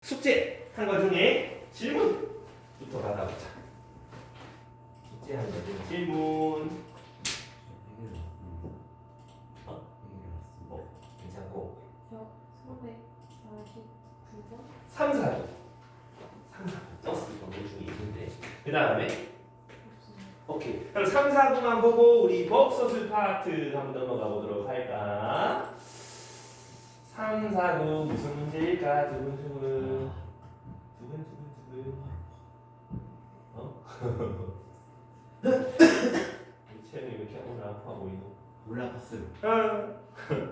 숙제 한 거 중에 질문부터 받아보자. 숙제 한 거 중에 질문. 괜찮고. 저 349번? 3, 4도. 3, 4도 떴을 거 중에 있는데. 그 다음에 오케이. 그럼 3, 4도만 보고 우리 복소술 파트 한번 넘어가 보도록 할까? 3, 4도 무슨 문제일까? 두근두근. 어? 채영이 왜 이렇게 오늘 아파 보이노? 올라갔어요.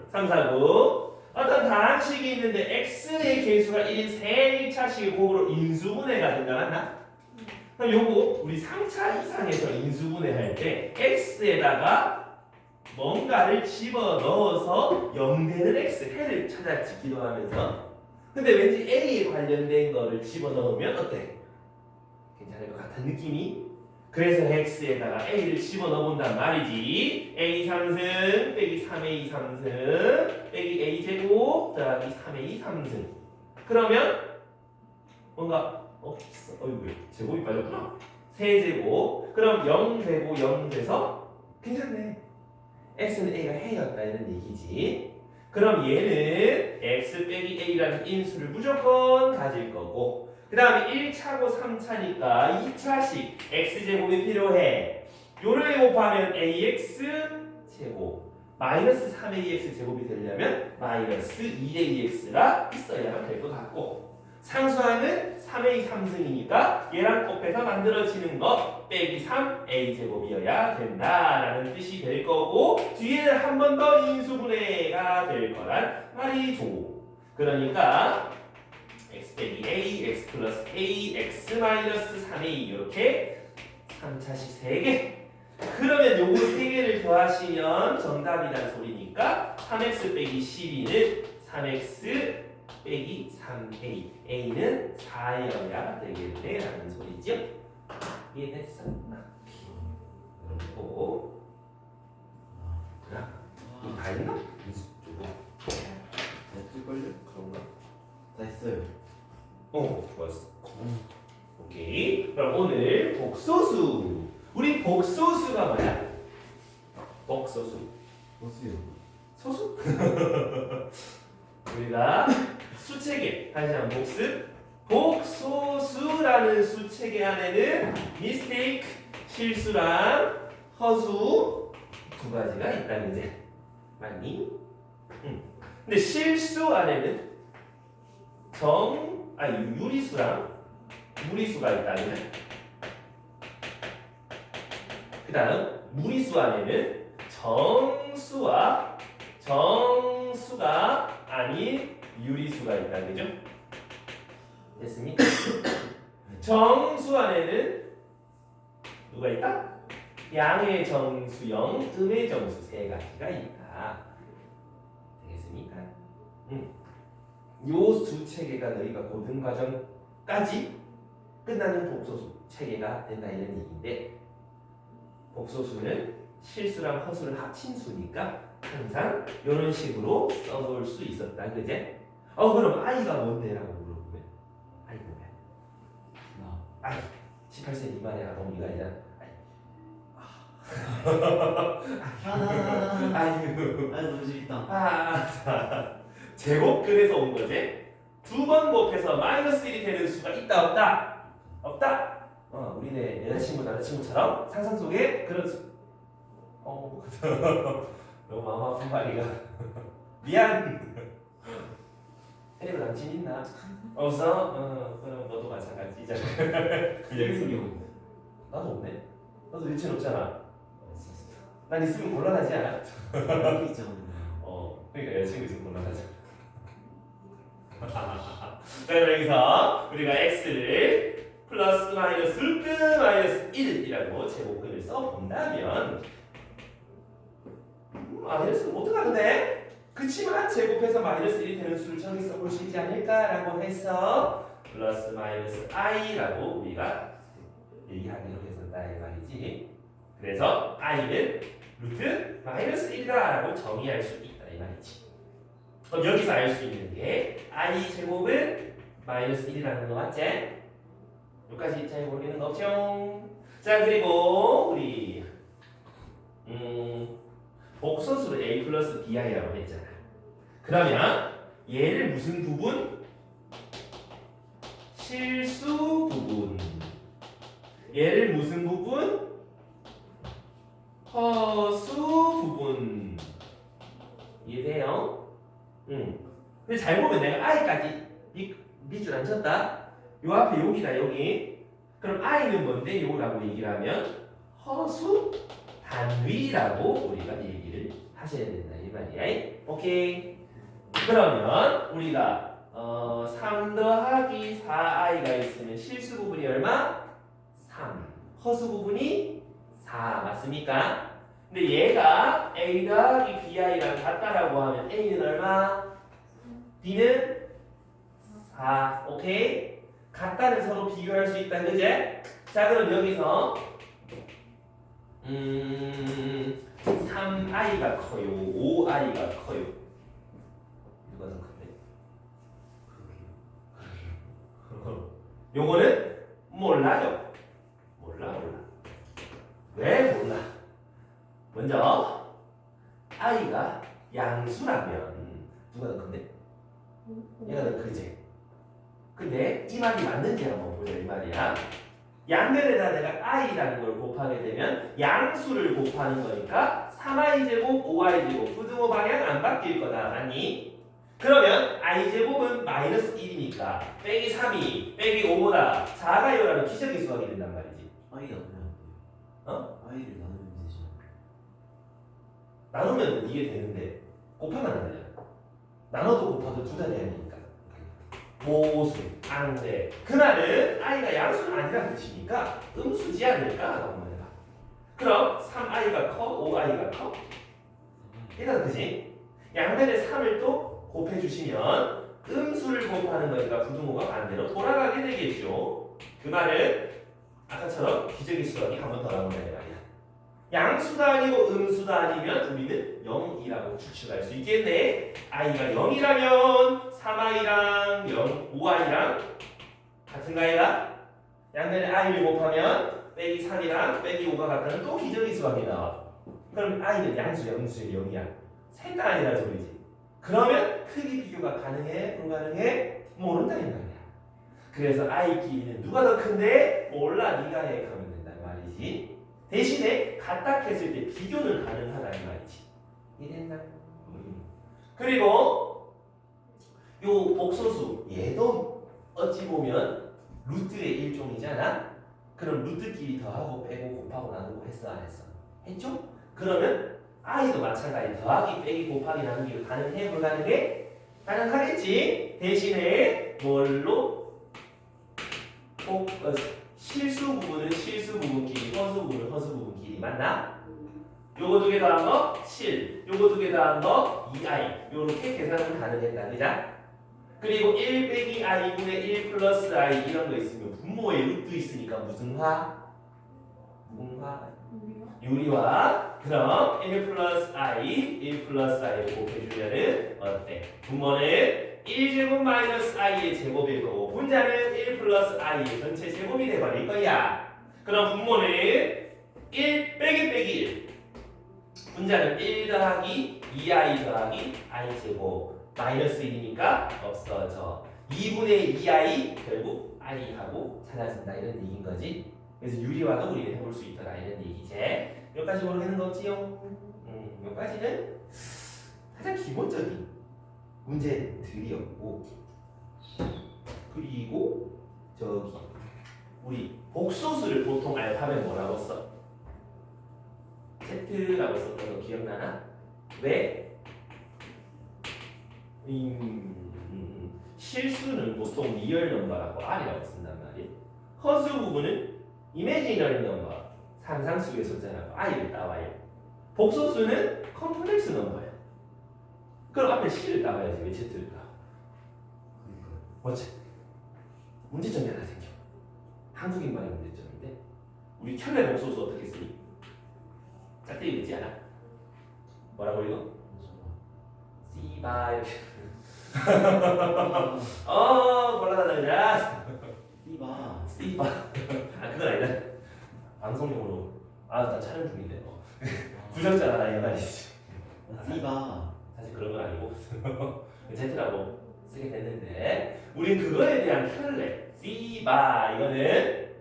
3, 4, 9 어떤 다항식이 있는데 x의 개수가 1인 세 차식의 곱으로 인수분해가 된다 맞나? 그럼 요거 우리 3차 이상에서 인수분해할 때 x에다가 뭔가를 집어넣어서 0되는 x 해를 찾아지기도 하면서 근데 왠지 a에 관련된 거를 집어넣으면 어때? 괜찮을 것 같은 느낌이? 그래서 x에다가 a를 집어넣어본단 말이지. a 3승 빼기 3a 3승 빼기 a 제곱 더하기 3a 3승. 그러면 뭔가 어이구 제곱이 빠졌구나. 세제곱. 그럼 0 되고 0 돼서 괜찮네. x는 a가 해였다 이런 얘기지. 그럼 얘는 x 빼기 a라는 인수를 무조건 가질 거고 그 다음에 1차고 3차니까 2차식 x제곱이 필요해. 요를 곱하면 ax 제곱 마이너스 3ax 제곱이 되려면 마이너스 2ax가 있어야만 될 것 같고 상수하는 3a 3승이니까 얘랑 곱해서 만들어지는 거 빼기 3a 제곱이어야 된다라는 뜻이 될 거고 뒤에는 한 번 더 인수분해가 될 거란 말이죠. 그러니까 x 빼기 a, x 플러스 a, x 마이너스 3a 이렇게 3차식 3개. 그러면 요거 3개를 더하시면 정답이란 소리니까 3x 빼기 12는 3x 빼기 3a, a는 4여야 되겠네 라는 소리죠. 이해됐어? 그리고 이거 다 했나? 됐을걸요? 그런가? 다 했어요. 좋았어. 오케이. 그럼 오늘 복소수. 우리 복소수가 뭐야? 복소수. 보세요. 소수? 우리가 수체계 다시 한번 복습. 복소수라는 수체계 안에는 mistake 실수랑 허수 두 가지가 있다 그제? 맞니? 근데 실수 안에는 유리수랑 무리수가 있다 그제? 그 다음 무리수 안에는 정수가 아닌 유리수가 있다 그죠? 됐습니까? 정수 안에는 누가 있다? 양의 정수형, 음의 정수 세 가지가 있다. 되겠습니까? 요 수 체계가 너희가 고등 과정까지 끝나는 복소수 체계가 된다 이런 얘기인데 복소수는 실수랑 허수를 합친 수니까 항상 이런 식으로 써볼 수 있었다 그제? 그럼 i가 뭔데라고 물어보면 i 뭐야? 나. i 18세 미만의 아동이가 아니라 아이고 너무 재밌다. 자 제곱근에서 온 거지? 두 번 곱해서 마이너스 1이 되는 수가 있다 없다? 없다? 우리네 여자친구 남자친구처럼 상상 속에 그런 수 너무 마음 아픈 말이가 미안 해리고 남친 있나? 없어? 그럼 너도 마찬가지잖아 생각이 나도 없네 나도 여친 없잖아 난 있으면 곤란하지 않아? 있잖아. 그러니까 여자친구 있으면 곤란하지 자 여기서 우리가 x를 플러스 마이너스 루트 마이너스 1이라고 제곱근을 써본다면 마이너스는 못 들어가는데? 그치만 제곱해서 마이너스 1이 되는 수를 저기 써볼 수 있지 않을까라고 해서 플러스 마이너스 i라고 우리가 얘기하기로 했었다 이 말이지. 그래서 i는 루트 마이너스 1이라고 정의할 수 있다 이 말이지. 그럼 여기서 알 수 있는 게 i 제곱은 마이너스 1이라는 거 맞지? 여기까지 잘 모르겠는 거 없죠? 자 그리고 우리 복소수를 a 플러스 bi라고 했잖아. 그러면 얘를 무슨 부분? 실수 부분. 얘를 무슨 부분? 허수 부분. 이해돼요? 근데 잘 보면 내가 i까지 밑줄 안 쳤다. 요 앞에 여기다 여기. 그럼 i는 뭔데? 요라고 얘기를 하면 허수 단위라고 우리가 얘기를 하셔야 된다 이 말이야. 오케이. 그러면 우리가 3 더하기 4i가 있으면 실수 부분이 얼마? 3. 허수 부분이 4 맞습니까? 근데 얘가 a 더하기 bi랑 같다라고 하면 a는 얼마? b는 4. 오케이? 같다는 서로 비교할 수 있다 그제? 자 그럼 여기서 3i가 커요 5i가 커요 누가 더 큰데? 요거는 몰라요. 몰라. 왜 몰라? 먼저 i가 양수라면 누가 더 큰데? 얘가 더 크지? 근데 이 말이 맞는지 한번 보자 이 말이야. 양면에다 내가 i라는 걸 곱하게 되면 양수를 곱하는 거니까 3i 제곱 5i 제곱 부등호 방향 안 바뀔 거다 맞니? 그러면 i 제곱은 마이너스 1이니까 빼기 3이 빼기 5보다 작아요라는 기적의 수학이 된단 말이지. 아이 나누면 안 돼요. 어? 아이를 나누면 되죠. 나누면 이게 되는데 곱하면 안 되잖아. 나눠도 곱하도 둘 다 돼야 되니까. 모수 안돼. 그날은 i가 양수는 아니라는 뜻이니까 음수지 않을까? 그럼 3i가 커? 5i가 커? 얘가 그지? 양면에 3을 또 곱해주시면 음수를 곱하는 거니까 부등호가 반대로 돌아가게 되겠죠. 그 말은 아까처럼 기적의 수학이 한 번 더 나온다 이 말이야. 양수도 아니고 음수도 아니면 우리는 0이라고 추측할 수 있겠네. i가 0이라면 3i랑 0, 5i랑 같은가 얘가? 양면에 i를 곱하면 빼기 3이랑 빼기 5가 같다는 또 기적의 수학이 나와. 그럼 i는 양수야 음수야 0이야. 셋 다 아니라는 소리지. 그러면 크기 비교가 가능해? 불가능해? 모른다는 말이야. 그래서 i끼리는 누가 더 큰데? 몰라 네가 해 하면 된단 말이지. 대신에 같다 했을 때 비교는 가능하다 이 말이지. 이해됐나? 그리고 요 복소수 얘도 어찌 보면 루트의 일종이잖아. 그럼 루트끼리 더하고 빼고 곱하고 나누고 했어 안 했어? 했죠? 그러면 i도 마찬가지 더하기 빼기 곱하기 나누기가 가능해 불가능해? 가능하겠지. 대신에 뭘로? 실수 부분은 실수 부분끼리 허수 부분은 허수 부분끼리 맞나? 요거 두 개 더한 거 7, 요거 두 개 더한 거 2i 요렇게 계산은 가능했다 그자? 그리고 1 빼기 i분의 1 플러스 i 이런 거 있으면 분모에 루트 있으니까 무슨 화? 무슨 유리화. 그럼 1 플러스 i 곱해주면은 어때? 분모는 1제곱 마이너스 i의 제곱일 거고 분자는 1 플러스 i의 전체 제곱이 돼버릴 거야. 그럼 분모는 1 빼기 1 분자는 1 더하기 2i 더하기 i 제곱 마이너스 1이니까 없어져. 2분의 2i 결국 i하고 사라진다 이런 얘기인 거지. 그래서 유리화도 우리는 해볼 수 있더라 이런 얘기지. 여기까지 모르겠는 거 없지요? 여기까지는 가장 기본적인 문제들이었고, 그리고 저기 우리 복소수를 보통 알파벳 뭐라고 써? Z라고 썼던 거 기억나나? 왜? 실수는 보통 리얼 넘버라고 R이라고 쓴단 말이에요. 허수 부분은 이미지너리 넘버, 상상수의 숫자라고 I를 따와요. 복소수는 컴플렉스 넘버야. 그럼 앞에 C를 따와야지 왜 Z를 따와? 어째? 문제점이 하나 생겨. 한국인만의 문제점인데 우리 켤레 복소수 어떻게 쓰니? 짝대기 있지 않아? 뭐라고 이거? C바 이렇게 곤란하다. 띠바. 씨바. 아 그건 아니다. 방송용으로. 나 촬영 중인데. 부적절하다 이 말이지. 띠바. 사실 그런 건 아니고 Z라고 쓰게 됐는데 우린 그거에 대한 편래 씨바 이거는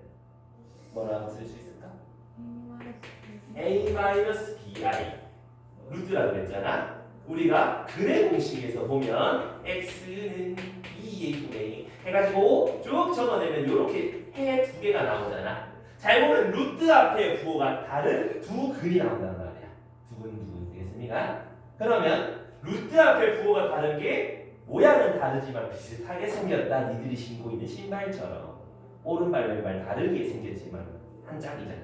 뭐라고 쓸 수 있을까? A-BI 루트라고 그랬잖아. 우리가 근의 공식에서 보면 x는 2a분의 해가지고 쭉 적어내면 이렇게 해 두 개가 나오잖아. 잘 보면 루트 앞에 부호가 다른 두 근이 나온단 말이야. 두근 되겠습니까? 그러면 루트 앞에 부호가 다른 게 모양은 다르지만 비슷하게 생겼다. 니들이 신고 있는 신발처럼 오른발 왼발 다르게 생겼지만 한 짝이잖아.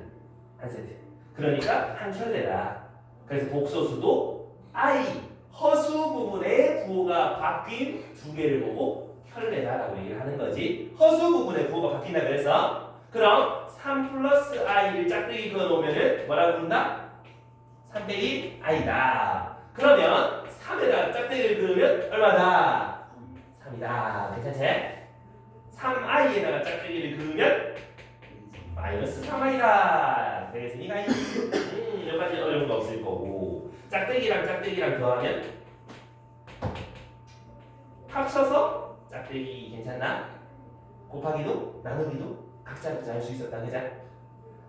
한 세트. 그러니까 한 켤레다. 그래서 복소수도 I 허수 부분의 부호가 바뀐 두 개를 보고 켤레다라고 얘기를 하는 거지. 허수 부분의 부호가 바뀐다 그래서 그럼 3 플러스 i를 짝대기 그어놓으면은 뭐라고 부른다? 3 빼기 i다. 그러면 3에다가 짝대기를 그으면 얼마다? 3이다. 괜찮지? 3i에다가 짝대기를 그으면 마이너스 3i다. 되겠습니까? 여기까지 어려운 거 없을 거고 짝대기랑 짝대기랑 더하면 합쳐서 짝대기 괜찮나? 곱하기도 나누기도 각자 할 수 있었다. 그죠?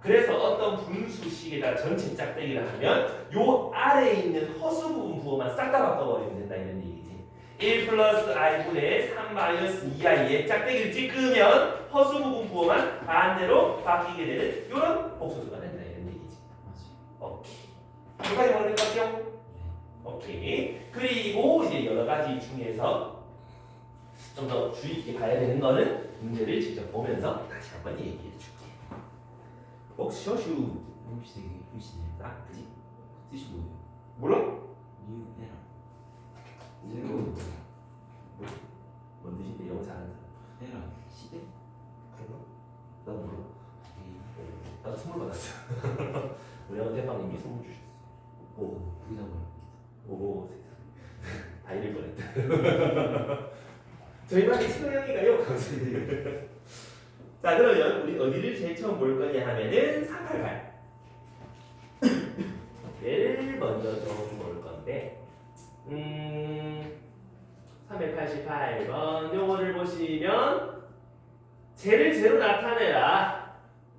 그래서 어떤 분수식에다 전체 짝대기를 하면 요 아래에 있는 허수 부분 부호만 싹 다 바꿔버리면 된다 이런 얘기지. 1 플러스 i분의 3 마이너스 2i에 짝대기를 찍으면 허수 부분 부호만 반대로 바뀌게 되는 이런 복소수가 된다 이런 얘기지. 오케이. 여기까지 모르는 것 같죠? 오케이. 그리고 이제 여러 가지 중에서 좀 더 주의 깊게 봐야 되는 거는 문제를 직접 보면서 다시 한번 얘기해 줄게. 복쇼슈. 혹시 되게 예쁘시네. 아, 그지? 뜻이 뭐예요? 몰라? 뉴 에라. 새로운 뭔 뜻인데 영어 잘하는 사람? 에라. 시대? 그런가? 나도 몰라. 네. 나도 선물 받았어. 우리 영어 대빵님이 선물 주셨어. 오. 부담을. 오, 세상에. 다 잃을 뻔했다. 저희 반에 친구형이가요. 자, 그러면 우리 어디를 제일 처음 볼 거냐 하면은 388. 얘를 먼저 좀 볼 건데, 388번 요거를 보시면 쟤를 제로 나타내라.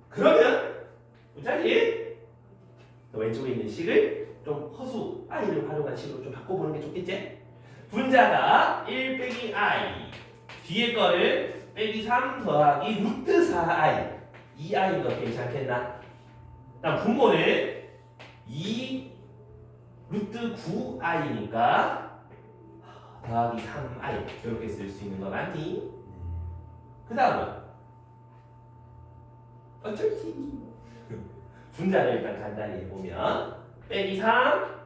그러면 우짜지 왼쪽에 있는 식을 좀 허수 i를 활용한 식으로 좀 바꿔보는 게 좋겠지? 분자가 1 빼기 i 뒤에 거를 빼기 3 더하기 루트 4i 2i가 괜찮겠나? 다음 분모는 2 루트 9i니까 더하기 3i 이렇게 쓸 수 있는 거 맞니? 그 다음은 어쩔지? 분자를 일단 간단히 해보면 빼기 3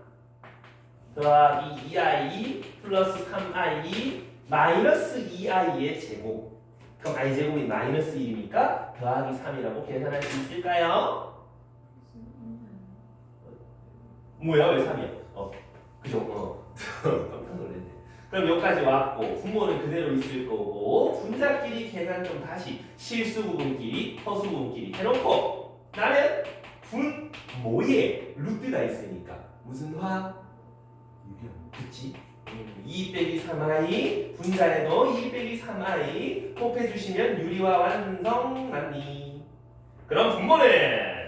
더하기 2i 플러스 3i 마이너스 2i의 제곱. 그럼 i 제곱이 마이너스 1이니까 더하기 3이라고 계산할 수 있을까요? 뭐야 왜 3이야? 그죠? 깜짝 놀랐네. 그럼 여기까지 왔고 분모는 그대로 있을 거고 분자끼리 계산 좀 다시 실수 부분끼리 허수 부분끼리 해놓고 나는 분모에 루트가 있으니까 무슨 화? 유령. 그치? 2 빼기 3i 분자에도 2 빼기 3i 곱해주시면 유리화 완성 맞니? 그럼 분모는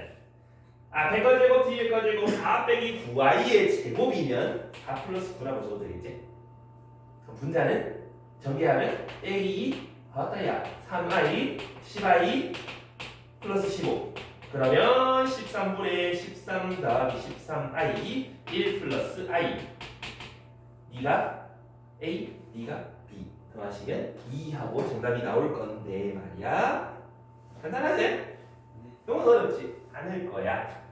앞에 거 제곱 뒤에 거 제곱 4 빼기 9i의 제곱이면 4 플러스 9라고 써도 되겠지? 그럼 분자는 전개하면 빼기 어떠야? 3i 10i 플러스 15 그러면 13분의 13 더하기 13i 1 플러스 i 네가 A, 네가 B 더하시면 2하고 정답이 나올 건데 말이야. 간단하지? 너무 어렵지 않을 거야.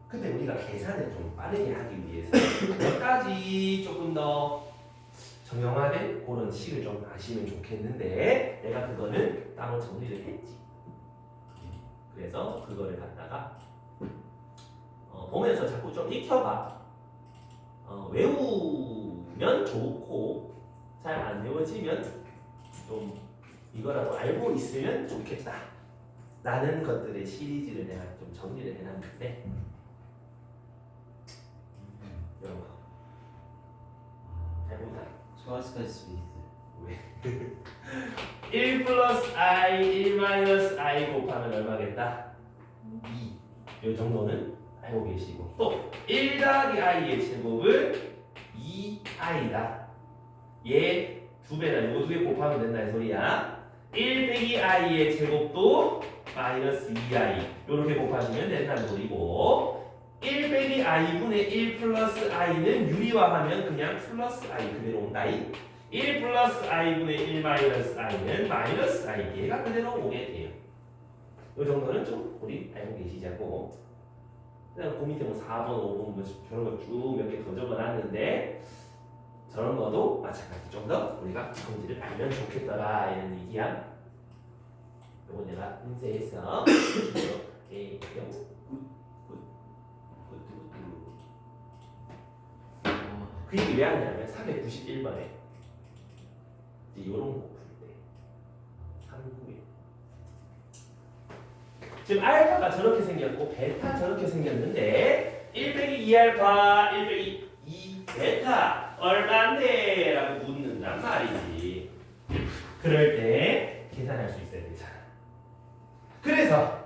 근데 우리가 계산을 좀 빠르게 하기 위해서 몇 가지 조금 더 정형화된 그런 식을 좀 아시면 좋겠는데 내가 그거는 따로 정리를 했지. 그래서 그거를 갖다가 보면서 자꾸 좀 익혀봐. 외우면 좋고 잘 안 외워지면 좀 이거라도 알고 있으면 좋겠다 라는 것들의 시리즈를 내가 좀 정리를 해놨는데 이런 거 해보자. 초가스까지 수도 있어요. 1 플러스 i 1 마이너스 i 곱하면 얼마겠다? 2. 이 정도는 알고 계시고 또 1 더하기 i의 제곱은 2i다. 얘 2배다. 이거 2개 곱하면 된다 이 소리야. 1 빼기 i의 제곱도 마이너스 2i 이렇게 곱하시면 된다는 소리고 1 빼기 i분의 1 플러스 i는 유리화하면 그냥 플러스 i 그대로 온다. 1 플러스 i분의 1 마이너스 i는 마이너스 i 얘가 그대로 오게 돼요. 이 정도는 좀 우리 알고 계시자고. 그냥 그 밑에 뭐 4번, 5번 뭐 저런 거 쭉 몇 개 더 적어놨는데 저런 거도 마찬가지 좀 더 우리가 성질을 알면 좋겠더라 이런 얘기야. 요거 내가 인쇄해서 줄게요. 그 얘기 왜 하냐면 391번에 이제 요런 거 풀 때 391 지금 알파가 저렇게 생겼고 베타 저렇게 생겼는데 1 빼기 2알파 1 빼기 2 베타 얼마인데? 라고 묻는단 말이지. 그럴 때 계산할 수 있어야 되잖아. 그래서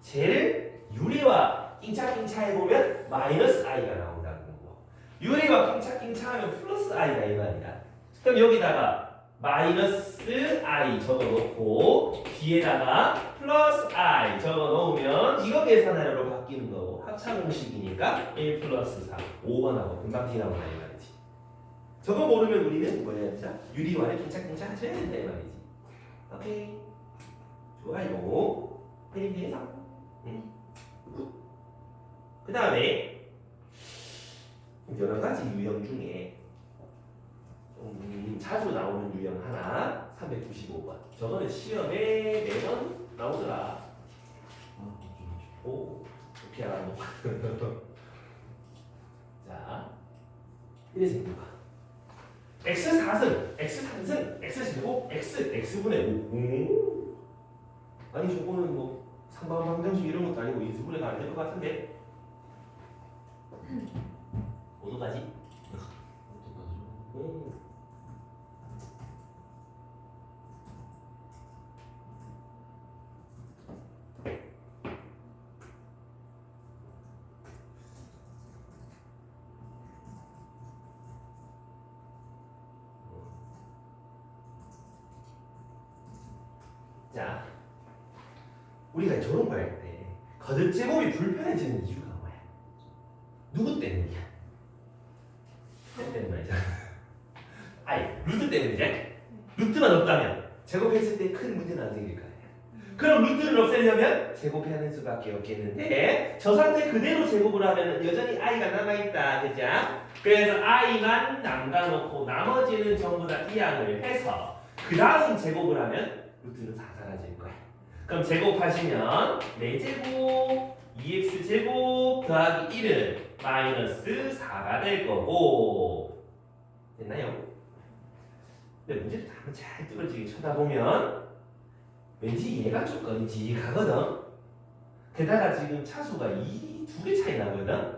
쟤를 유리와 낑차낑차 해보면 마이너스 i가 나온다는 거고 유리와 낑차낑차 하면 플러스 i가 이 말이야. 그럼 여기다가 마이너스 i 적어놓고 뒤에다가 플러스 i 적어놓으면 이거 계산하려고 바뀌는 거고 합차공식이니까 1 플러스 4 5번하고 금방 뒤나오나 이 말이지. 저거 모르면 우리는 뭐야 진짜 유리와를 낑짝낑짝 하셔야 된다 이 말이지. 오케이 좋아요. 페리페리상 그 다음에 여러 가지 유형 중에 자주 나오는 유형 하나 395번 저거는 시험에 매번 나오더라. 오 어떻게 알았노? 자 이래서 이거가 x 4승 x 3승 x 제곱 x x분의 5 아니 저거는 뭐 상방방정식 이런 것도 아니고 인수분해가 안 될 것 같은데 어디까지? 자, 우리가 저런 거 할 때 거듭제곱이 불편해지는 이유가 뭐야? 누구 때문이야? 때 때문 말이잖아. 아니, 루트 때문이지? 루트만 없다면 제곱했을 때 큰 문제는 안 생길 거 아니야. 그럼 루트를 없애려면 제곱하는 수밖에 없겠는데 저 상태 그대로 제곱을 하면 여전히 i가 남아있다. 그죠? 그래서 i만 남가놓고 나머지는 전부 다 이항을 해서 그 다음 제곱을 하면 루트는 다 사라질 거야. 그럼 제곱하시면 4제곱 2x제곱 더하기 1은 마이너스 4가 될 거고 됐나요? 근데 문제를 한번 잘 뚫어지게 쳐다보면 왠지 얘가 좀 끔찍하거든. 게다가 지금 차수가 2개 차이 나거든.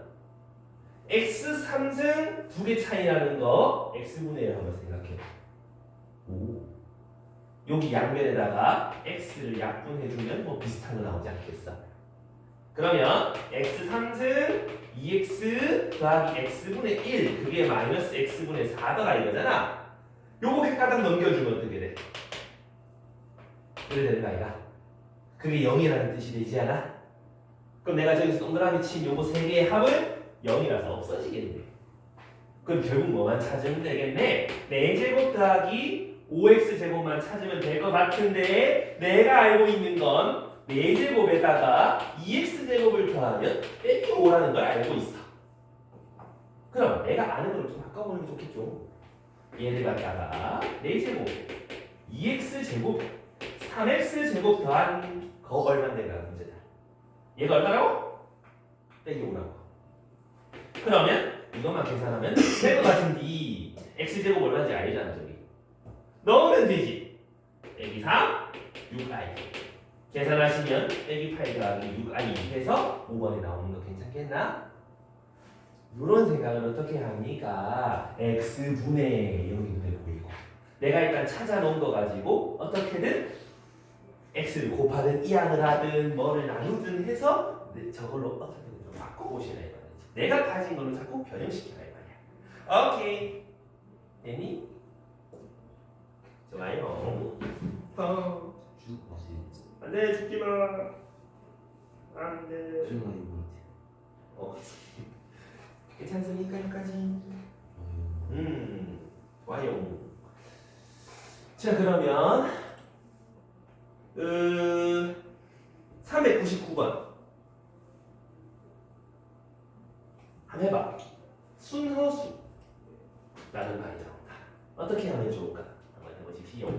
x 3승 2개 차이 나는 거 x분의 1 한번 생각해. 오. 여기 양변에다가 x를 약분해주면 뭐 비슷한 거 나오지 않겠어? 그러면 x 3승 2x 더하기 x분의 1 그게 마이너스 x분의 4더라 이거잖아. 요거 헷가닥 넘겨주면 어떻게 돼? 그래 되는 거 아이가? 그게 0이라는 뜻이 되지 않아? 그럼 내가 저기서 동그라미 친 요거 3개의 합은 0이라서 없어지겠네. 그럼 결국 뭐만 찾으면 되겠네? 4제곱 더하기 5x제곱만 찾으면 될 것 같은데 내가 알고 있는 건 4제곱에다가 2x제곱을 더하면 빼기 5라는 걸 알고 있어. 그럼 내가 아는 걸 좀 바꿔보는 게 좋겠죠. 얘를 갖다가 4제곱 2x제곱 3x제곱 더한 거 얼마인데가 문제다. 얘가 얼마라고? 빼기 5라고. 그러면 이것만 계산하면 될 것 같은데 x제곱 얼마인지 알잖아 저기. 넣으면 되지. 빼기 3 6i 계산하시면 빼기 8 더하기 6i 해서 5번에 나오는 거 괜찮겠나? 이런 생각을 어떻게 합니까? x분의 0이 눈에 보이고 내가 일단 찾아놓은 거 가지고 어떻게든 x를 곱하든 이항을 하든 뭐를 나누든 해서 저걸로 어떻게든 좀 바꿔보시라 이 말이지. 내가 가진 걸로 자꾸 변형시키라 이 말이야. 오케이 됐니? 좋아요. 죽을 것 같아. 안돼 죽지마. 안돼. 죽을 것 같아. 괜찮습니까 여기까지? 와요. 자 그러면 399번 한번 해봐. 순허수 라는 말이 나온다. 어떻게 하면 좋을까? 한번 해보십시오.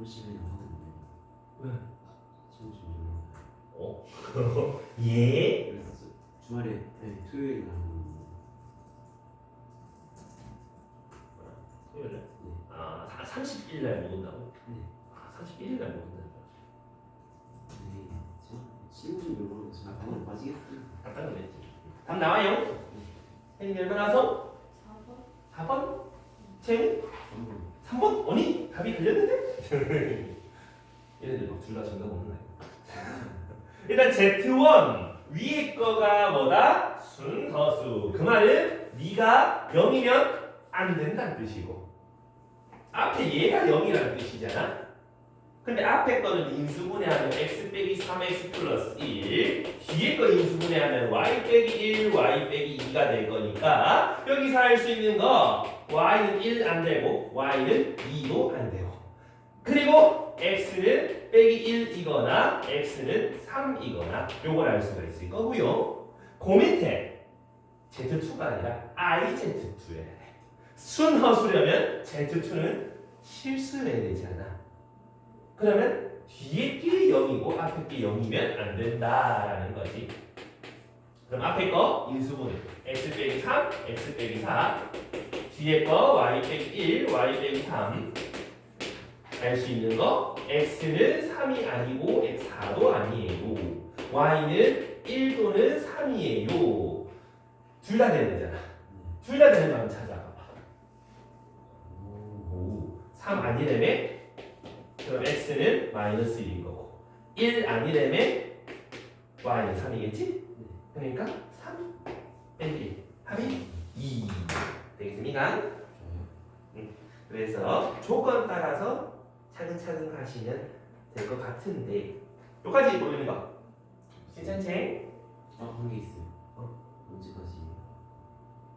시간이 하는데. 왜? 지금 좀 예? 그래서 주말에 토요일에 하는. 토요일에? 네. 30일 날 모은다고? 네. 31일 날 모은다는 거. 네. 지금 좀 요런 거 방금 빠지겠어요. 깜짝 놀랐지. 답 나와요? 혜린이 얼마 나왔어? 4번. 4번? 채우? 3번? 아니? 답이 걸렸는데? 얘네들 막 둘 다 정답 없는 거야. 일단 Z1 위에 거가 뭐다? 순허수. 그 말은 네가 0이면 안 된다는 뜻이고 앞에 얘가 0이라는 뜻이잖아. 근데 앞에 거는 인수분해하면 x 빼기 3x 플러스 1 뒤에 거 인수분해하면 y 빼기 1, y 빼기 2가 될 거니까 여기서 할 수 있는 거 y는 1 안 되고 y는 2도 안 되고 그리고 x는 빼기 1이거나 x는 3이거나 요걸 알 수가 있을 거고요. 그 밑에 z2가 아니라 IZ2 해야 돼. 순허수려면 z2는 실수를 해야 되잖아. 그러면 뒤에 게 0이고 앞에 게 0이면 안 된다라는 거지. 그럼 앞에 거 인수분해 x 빼기 3, x 빼기 4 뒤에 거 y 빼기 1, y 빼기 3 알 수 있는 거 x는 3이 아니고 4도 아니에요. y는 1도는 3이에요. 둘 다 되는 거잖아. 둘 다 되는 거 한번 찾아봐봐. 3 아니라며? 그럼 x는 마이너스 1인 거고 1 아니라며? y는 3이겠지? 그러니까 3 빼기 1 합이 2 되겠습니까? 그래서 조건 따라서 차근차근 가시면 될 것 같은데 여기까지 모르는 거 괜찮지? 한 게 있어요. 언제까지?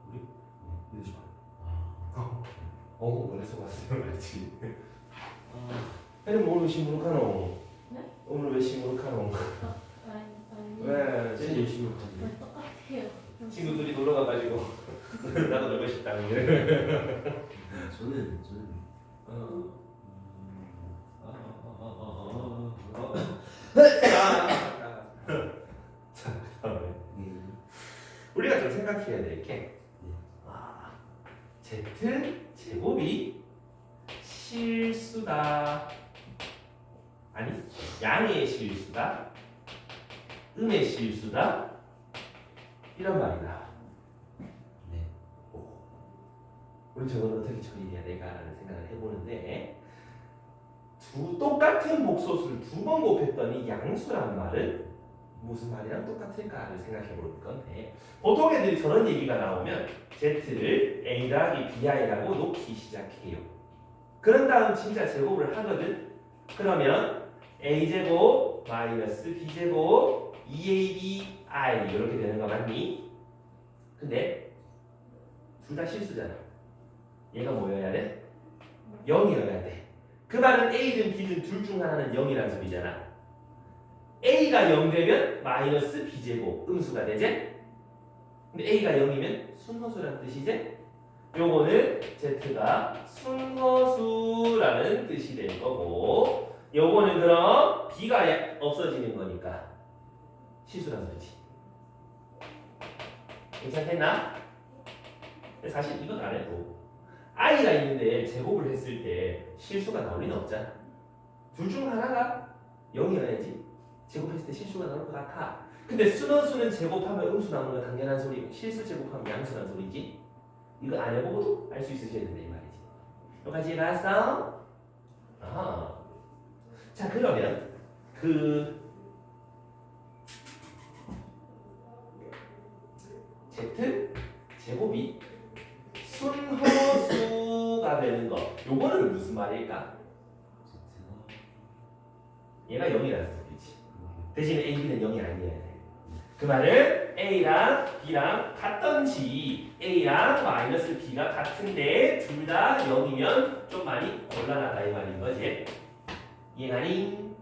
우리? 이러지 마. 원래서 왔으면 말지. 애는 오늘 왜 시무룩하노? 네? 오늘 왜 시무룩하노? 아니 왜? 제일 열심히 하거든요. 왜 똑같아요. 친구들이 놀러 가가지고 나도 놀고 싶다. 저는 자, 이렇게. Z 제곱이 실수다. 아니, 양의 실수다. 음의 실수다. 이런 말이다. 네. 우리 저건 어떻게 처리해야 될까라는 생각을 해보는데 똑같은 복소수를 2번 곱했더니 양수란 말은 무슨 말이랑 똑같을까를 생각해 볼 건데 보통 애들이 저런 얘기가 나오면 Z를 A 더하기 BI라고 놓기 시작해요. 그런 다음 진짜 제곱을 하거든. 그러면 A제곱 마이너스 B제곱 2ABI 이렇게 되는 거 맞니? 근데 둘 다 실수잖아. 얘가 뭐여야 돼? 0이어야 돼. 그 말은 A든 B든 둘 중 하나는 0이라는 소리잖아. A가 0 되면 마이너스 B제곱 음수가 되지? 근데 A가 0이면 순허수라는 뜻이지? 요거는 Z가 순허수라는 뜻이 될 거고 요거는 그럼 B가 없어지는 거니까 실수라는 소리지. 괜찮겠나? 사실 이건 안 해도 I가 있는데 제곱을 했을 때 실수가 나올 리는 없잖아. 둘 중 하나가 0이어야지 제곱했을 때 실수가 나올 것 같아. 근데 순허수는 제곱하면 음수 나오는 거 당연한 소리고 실수 제곱하면 양수란 소리지. 이거 안 해보고도 알 수 있으셔야 된다 이 말이지. 여기까지 봤어? 아하. 자 그러면 그 Z 제곱이 순허수가 되는 거 요거는 무슨 말일까? 얘가 0이라는 소리지. 대신에 A, B는 0이 아니어야 돼. 그 말은 A랑 B랑 같던지 A랑 마이너스 B가 같은데 둘 다 0이면 좀 많이 곤란하다 이 말인 거지. 이해가니?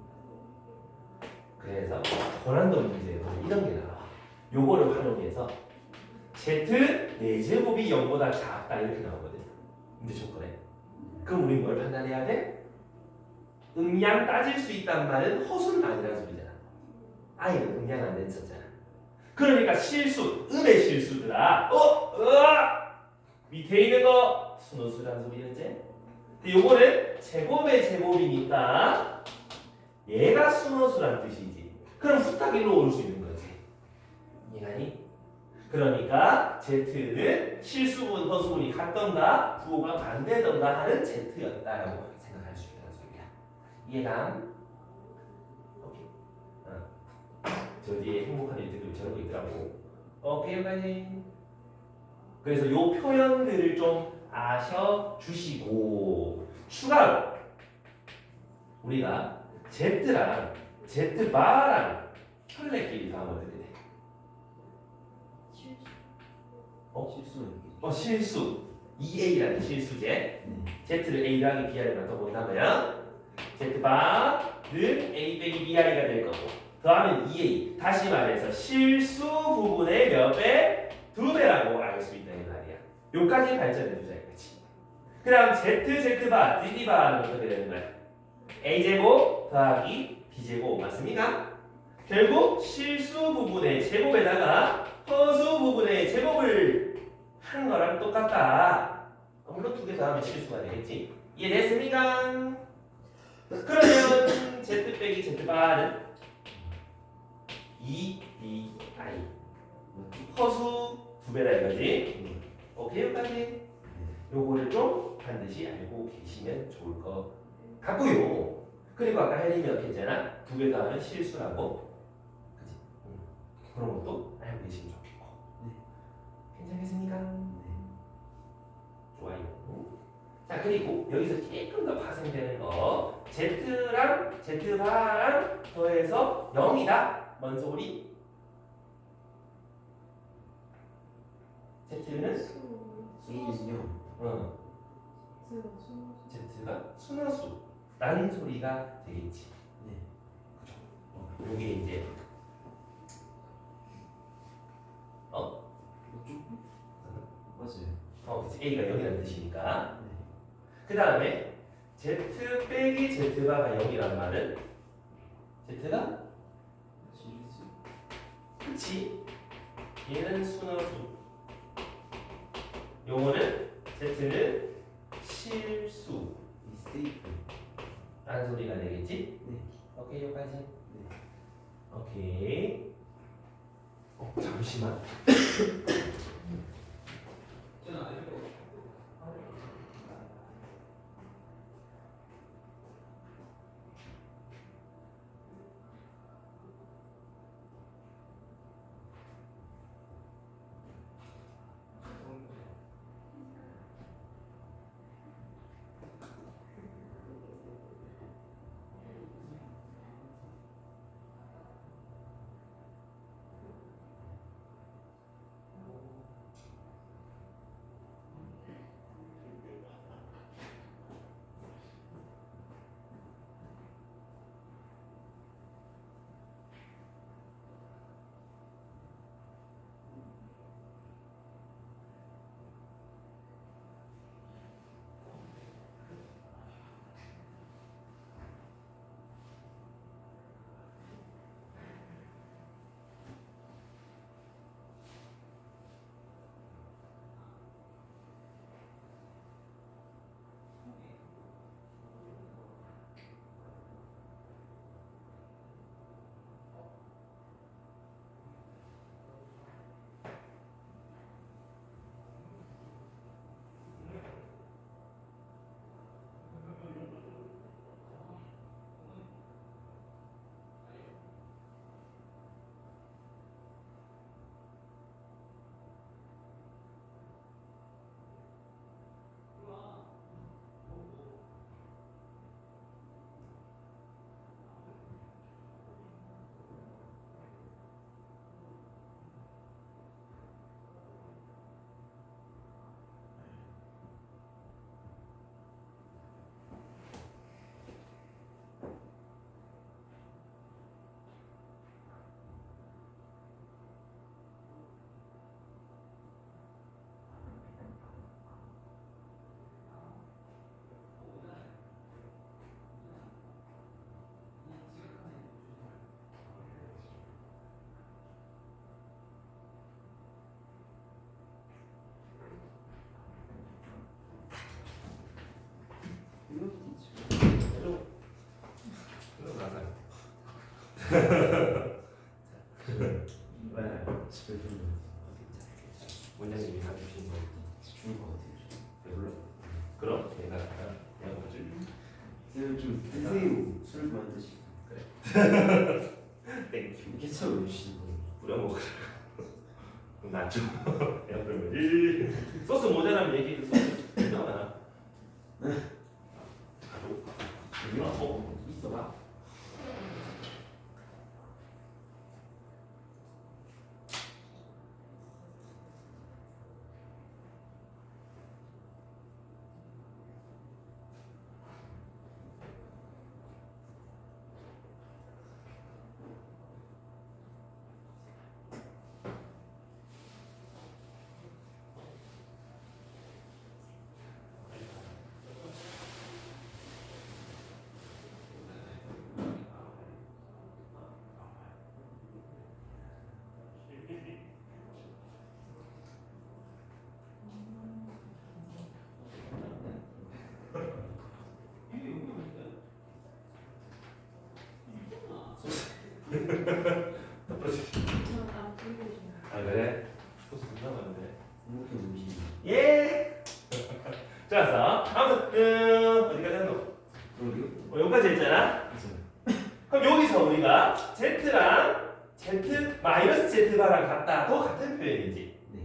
그래서 고난도 문제에서 이런 게 나와. 요거를 활용해서 Z 4제곱이 0보다 작다 이렇게 나오거든. 문제 조건에. 그럼 우리 뭘 판단해야 돼? 음양 따질 수 있단 말은 허수는 아니라는 소리잖아. 아이는 음양 안 됐었잖아. 그러니까 실수, 음의 실수들아. 밑에 있는 거 순호수라는 소리였지? 근데 요거는 제곱의 제곱이니까 얘가 순호수란 뜻이지. 그럼 후딱 일로 올 수 있는 거지. 이해가니? 그러니까 Z는 실수분, 허수분이 같던가 부호가 반대던가 하는 Z였다라고 생각할 수 있다는 소리야. 이해감? 오케이. 저 뒤에 행복한 일들이 저러고 있더라고. 오케이, 여기까지. 그래서 요 표현들을 좀 아셔주시고 추가로 우리가 Z랑 Z바랑 혈내끼리 더하면 어떻게 돼? 실수 2A라는 실수제. Z를 A 더하기 BI를 바꿔본다면 Z바는 A 빼기 BI가 될 거고 더하면 2A. 다시 말해서 실수 부분의 몇 배? 2배라고 알 수 있다 이 말이야. 요까지 발전해주자 이거지. 그 다음 Z바, Z바는 어떻게 되는 거야? A제곱 더하기 B제곱 맞습니까? 결국 실수 부분의 제곱에다가 허수 부분의 제곱을 한 거랑 똑같다. 물론 2개 더하면 실수가 되겠지. 이해됐습니까? 그러면 Z 빼기 Z바는 2BI 허수 2배다 이거지. 오케이 여기까지. 요거를 좀 반드시 알고 계시면 좋을 것 같고요. 그리고 아까 혜림이 했잖아. 2개 더하면 실수라고. 그치? 그런 것도 알고 계시면 좋겠고. 괜찮겠습니까? 좋아요. 자 그리고 여기서 조금 더 파생되는 거 Z랑 Z바랑 더해서 0이다. 뭔 소리? Z는 Z가 순허수 라는 소리가 되겠지. 그죠? 요게 이제 맞아요. 그치. A가 0이라는 뜻이니까. 그 다음에 Z 빼기 Z바가 0이란 말은 Z가 실수. 그치? 얘는 순허수 요거는 Z는 실수 미스테이크. 라는 소리가 되겠지? 네. 오케이 여기까지. 네. 오케이. 잠시만. 원장님이 사주신 거 죽을 것 같아요. 배불러? 그럼 내가 먼저 쌤 좀 드세요. 술 그만 드시고. 땡큐 케첩 왜 주시는 거예요? 뿌려 먹으라 나좀 내가 그러면 소스 모자라면 얘기해 소스 얼마나 가져 있어봐. 안 보여줘. 아 그래? 소스 존나 많은데 이렇게 음식. 예 좋았어 아무튼 어디까지 했노? 그러게요. 여기까지 했잖아 그럼 여기서 우리가 Z랑 Z 마이너스 Z바랑 같다도 같은 표현이지 네.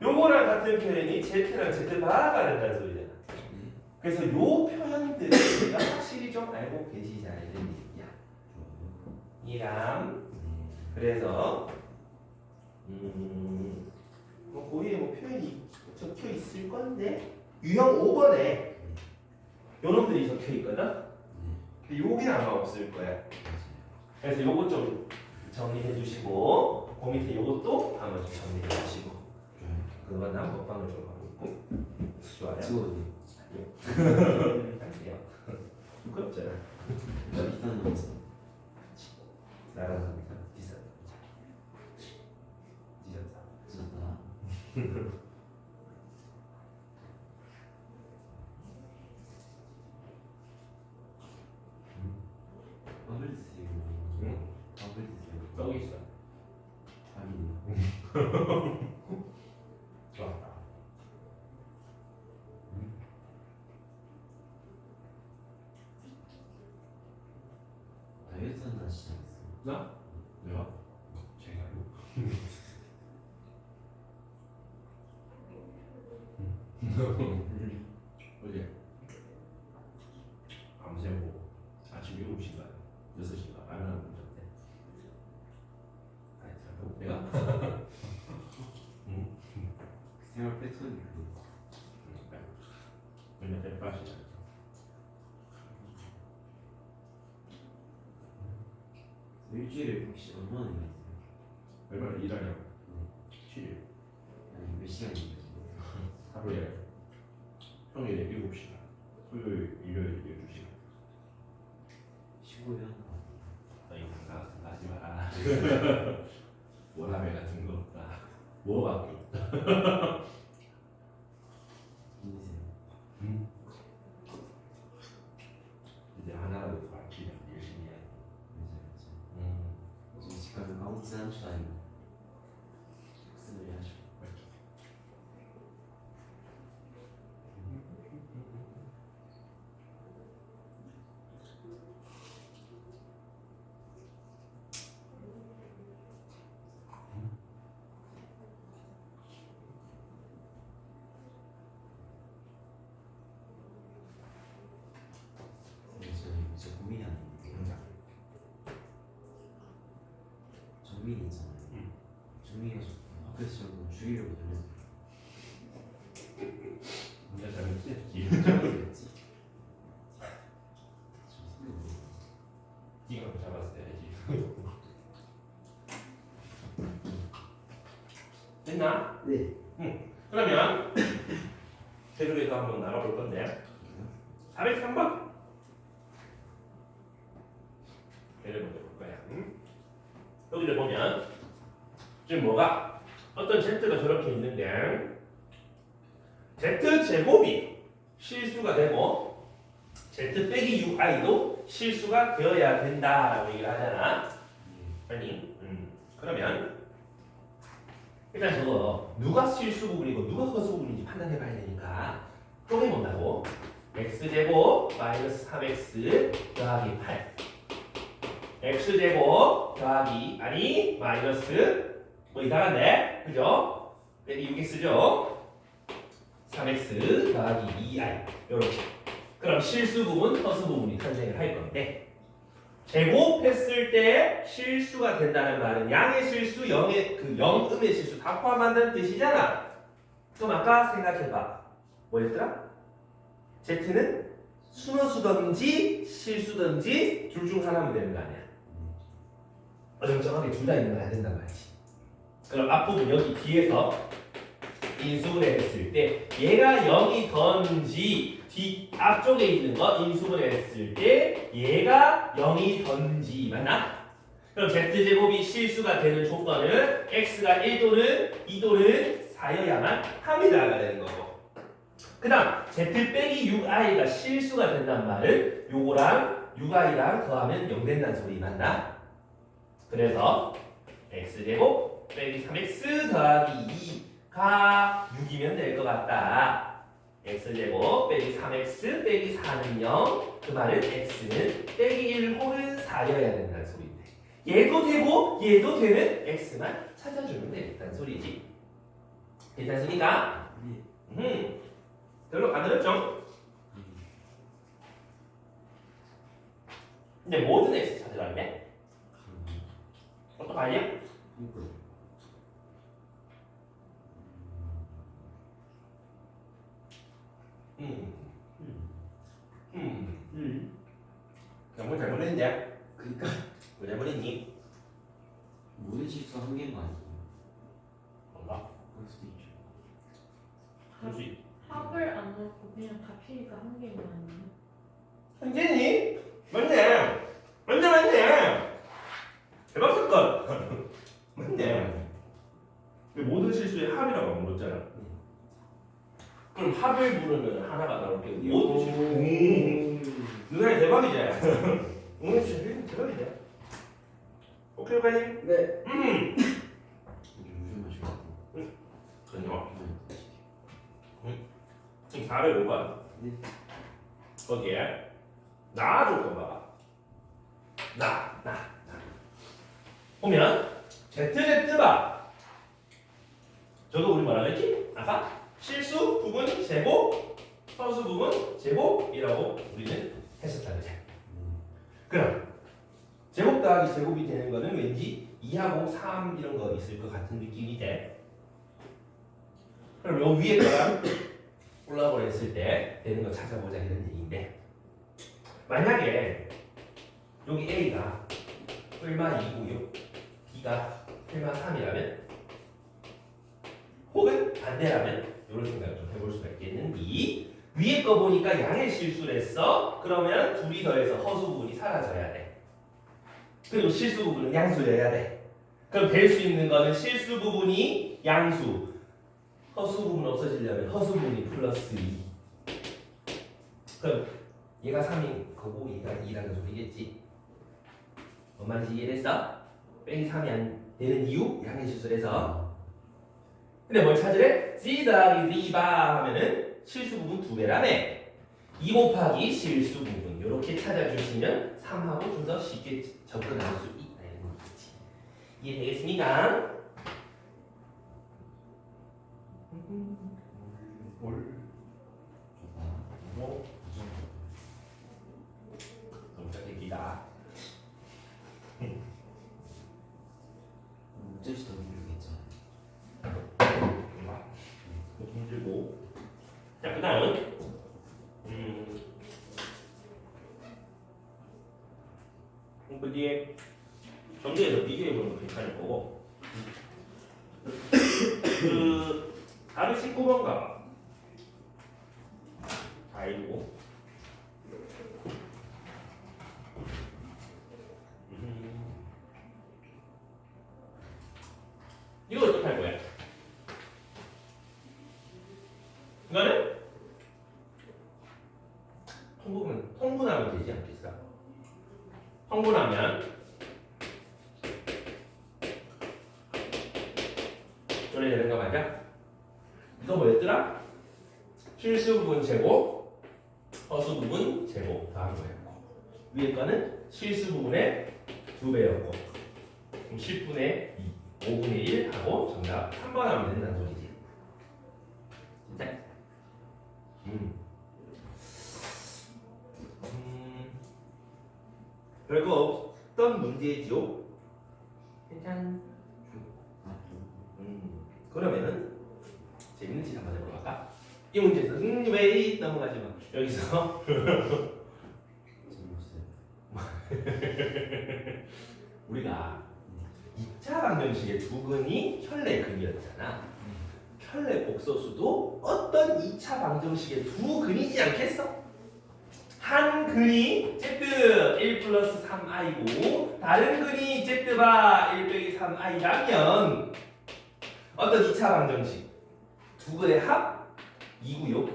요거랑 같은 표현이 Z랑 Z바가 된다는 소리잖아 네. 그래서 요 표현들을 우리가 확실히 좀 알고 계시자 이런 얘기야 좋아요. 이랑 네. 그래서 뭐 거기에 뭐 표현이 적혀 있을 건데 유형 5번에 요놈들이 적혀 있거든. 근데 요게 아마 없을 거야. 그래서 요거 좀 정리해 주시고 그 밑에 요것도 한번 좀 정리해 주시고 그건 난 먹방을 좀 하고 있고 좋아요. 찍어도 할게요. 부끄럽잖아. 비싼 거 있어. 나랑 비싼 찢었다. 진짜. 좋았다. 다이어트 한다 시작했어. 나? 내가? 제가요? 어제 밤새고 아침 7시인가 6시인가 라면 하나 먹었대. 아니 내가? 생활 패턴이 그거. 맨날 대파시잖아. 일주일에 혹시 얼마나 일했어요? 얼마나 일하냐고? 7일. 아니 몇 시간 일했어요? 하루에 평일에 7시간, 토요일, 일요일 12시간. 쉬고 일하는 거 너희 하지 마라. 워라벨 같은 거 없다. 뭐밖에 없다. 인생. 이제 하나라도 더 할게요. 열심히 해. 요즘 집 가면 아무 짓 하는 줄 아니고 학습을 해야죠. 저희 진짜 고민이 아닌데 정민이 있잖아요. 정민이가 앞에서 저를 죽이려고 달렸어요. 혼자 잘못했지. 잘못했지. 네가 잡았어야지. 됐나? 네. 그러면 새로에서 한번 나가볼 건데 403번 얘를 먼저 볼 거야. 여기를 보면 지금 뭐가 어떤 z가 저렇게 있는데 z 제곱이 실수가 되고 z 빼기 6i도 실수가 되어야 된다라고 얘기를 하잖아. 아니, 그러면 일단 저거 누가 실수 부분이고 누가 허수 부분인지 판단해 봐야 되니까 쪼개본다고. x제곱 마이너스 3x 더하기 8 x제곱 더하기 아니 마이너스 뭐 이상한데 그죠? 빼기 6x죠? 3x 더하기 2i 요렇게. 그럼 실수 부분 허수 부분이 탄생을 할 건데 제곱했을 때 실수가 된다는 말은 양의 실수, 영의 그 영음의 실수 다 포함한다는 뜻이잖아. 그럼 아까 생각해봐. 뭐였더라? Z는 순허수든지 실수든지 둘 중 하나면 되는 거 아니야. 어정쩡하게 둘 다 있는 건 안 된단 말이지. 그럼 앞부분 여기 뒤에서 인수분해 했을 때 얘가 0이던지 뒤 앞쪽에 있는 거 인수분해 했을 때 얘가 0이던지 맞나? 그럼 z제곱이 실수가 되는 조건은 x가 1 또는 2 또는 4여야만 합니다가 되는 거고 그 다음 z 빼기 6i가 실수가 된단 말은 요거랑 6i랑 더하면 0 된다는 소리 맞나? 그래서 x제곱 빼기 3x 더하기 2가 6이면 될 것 같다. x제곱 빼기 3x 빼기 4는 0. 그 말은 x는 빼기 1 혹은 4여야 된다는 소리인데 얘도 되고 얘도 되는 x만 찾아주면 되겠다는 소리지. 괜찮습니까? 별로 안 어렵죠? 근데 모든 x 찾으라면 어떡하냐? 너무 잘못했는데? 그러니까 왜 잘못했니? 모든 실수 한 개만 아니고 몰라. 그럴 수도 있죠. 그럴 수 있. 합을 안 넣고 그냥 값이니까 한 개만 아니에요? 현진이? 맞네. 맞네. 대박 사건. 맞네. 근데 모든 실수의 합이라고 안 물었잖아. 그럼 합을 물으면 하나가 나올 게 모든 실수. 누나의 대박이지. 오늘 진짜 대박이지. 오케이, 오케이. 네. 음. 이게 무슨 맛이야? 405번. 네. 거기에 나 조건 봐봐. 나. 보면 ZZ바. 저거 우리 뭐라 그랬지? 아까 실수 부분 제곱, 허수 부분 제곱이라고 우리는 했었다 그지? 그럼 제곱 더하기 제곱이 되는 거는 왠지 2하고 3 이런 거 있을 것 같은 느낌이 돼. 그럼 요 위에 거랑 올라오고 했을 때 되는 거 찾아보자 이런 얘기인데, 만약에 여기 A가 얼마 2고요, B가 얼마 3이라면, 혹은 반대라면 이런 생각을 좀 해볼 수가 있겠는데, 위에 거 보니까 양의 실수를 했어. 그러면 둘이 더해서 허수 부분이 사라져야 돼. 그리고 실수 부분은 양수여야 돼. 그럼 될 수 있는 거는 실수 부분이 양수, 허수 부분 없어지려면 허수 부분이 플러스 2. 그럼 얘가 3인 거고 얘가 2라는 소리겠지. 뭔 말인지 이해됐어? 빼기 3이 안 되는 이유? 양의 실수를 해서. 근데 뭘 찾으래? C 더하기 D바 하면은 실수 부분 2배라며. 2 곱하기 실수 부분 이렇게 찾아주시면 3하고 좀 더 쉽게 접근할 수 있다는 거지. 이해되겠습니까? 동작대기다. 어쩔 더 힘들겠죠. 힘들고. 자, 그 다음은 그 뒤에 정리해서 비교해보는 거 괜찮을 거고. 그 419번가 아이고. 이거 어떻게 할 거야? 이거는 통분하면 되지 않겠어? 통분하면 이래 되는 거 맞아? 이거 뭐였더라? 실수 부분 제곱, 허수 부분 제곱 더한 거였고, 위에 거는 실수 부분의 2배였고, 그럼 10분의 2, 5분의 1 하고 정답 3번 하면 된다는 소리지. 진짜? 별거 없던 문제지요? 괜찮? 그러면은 재밌는 짓 한번 해보러 갈까? 이 문제에서 왜 넘어가지 마. 여기서 우리가 2차 방정식의 두근이 혈내근이었잖아. 혈내 복소수도 어떤 2차 방정식의 두 근이지 않겠어? 한 근이 Z 1 플러스 3i고 다른 근이 Z바 1 빼기 3i라면 어떤 2차 방정식 두 근의 합 2고요.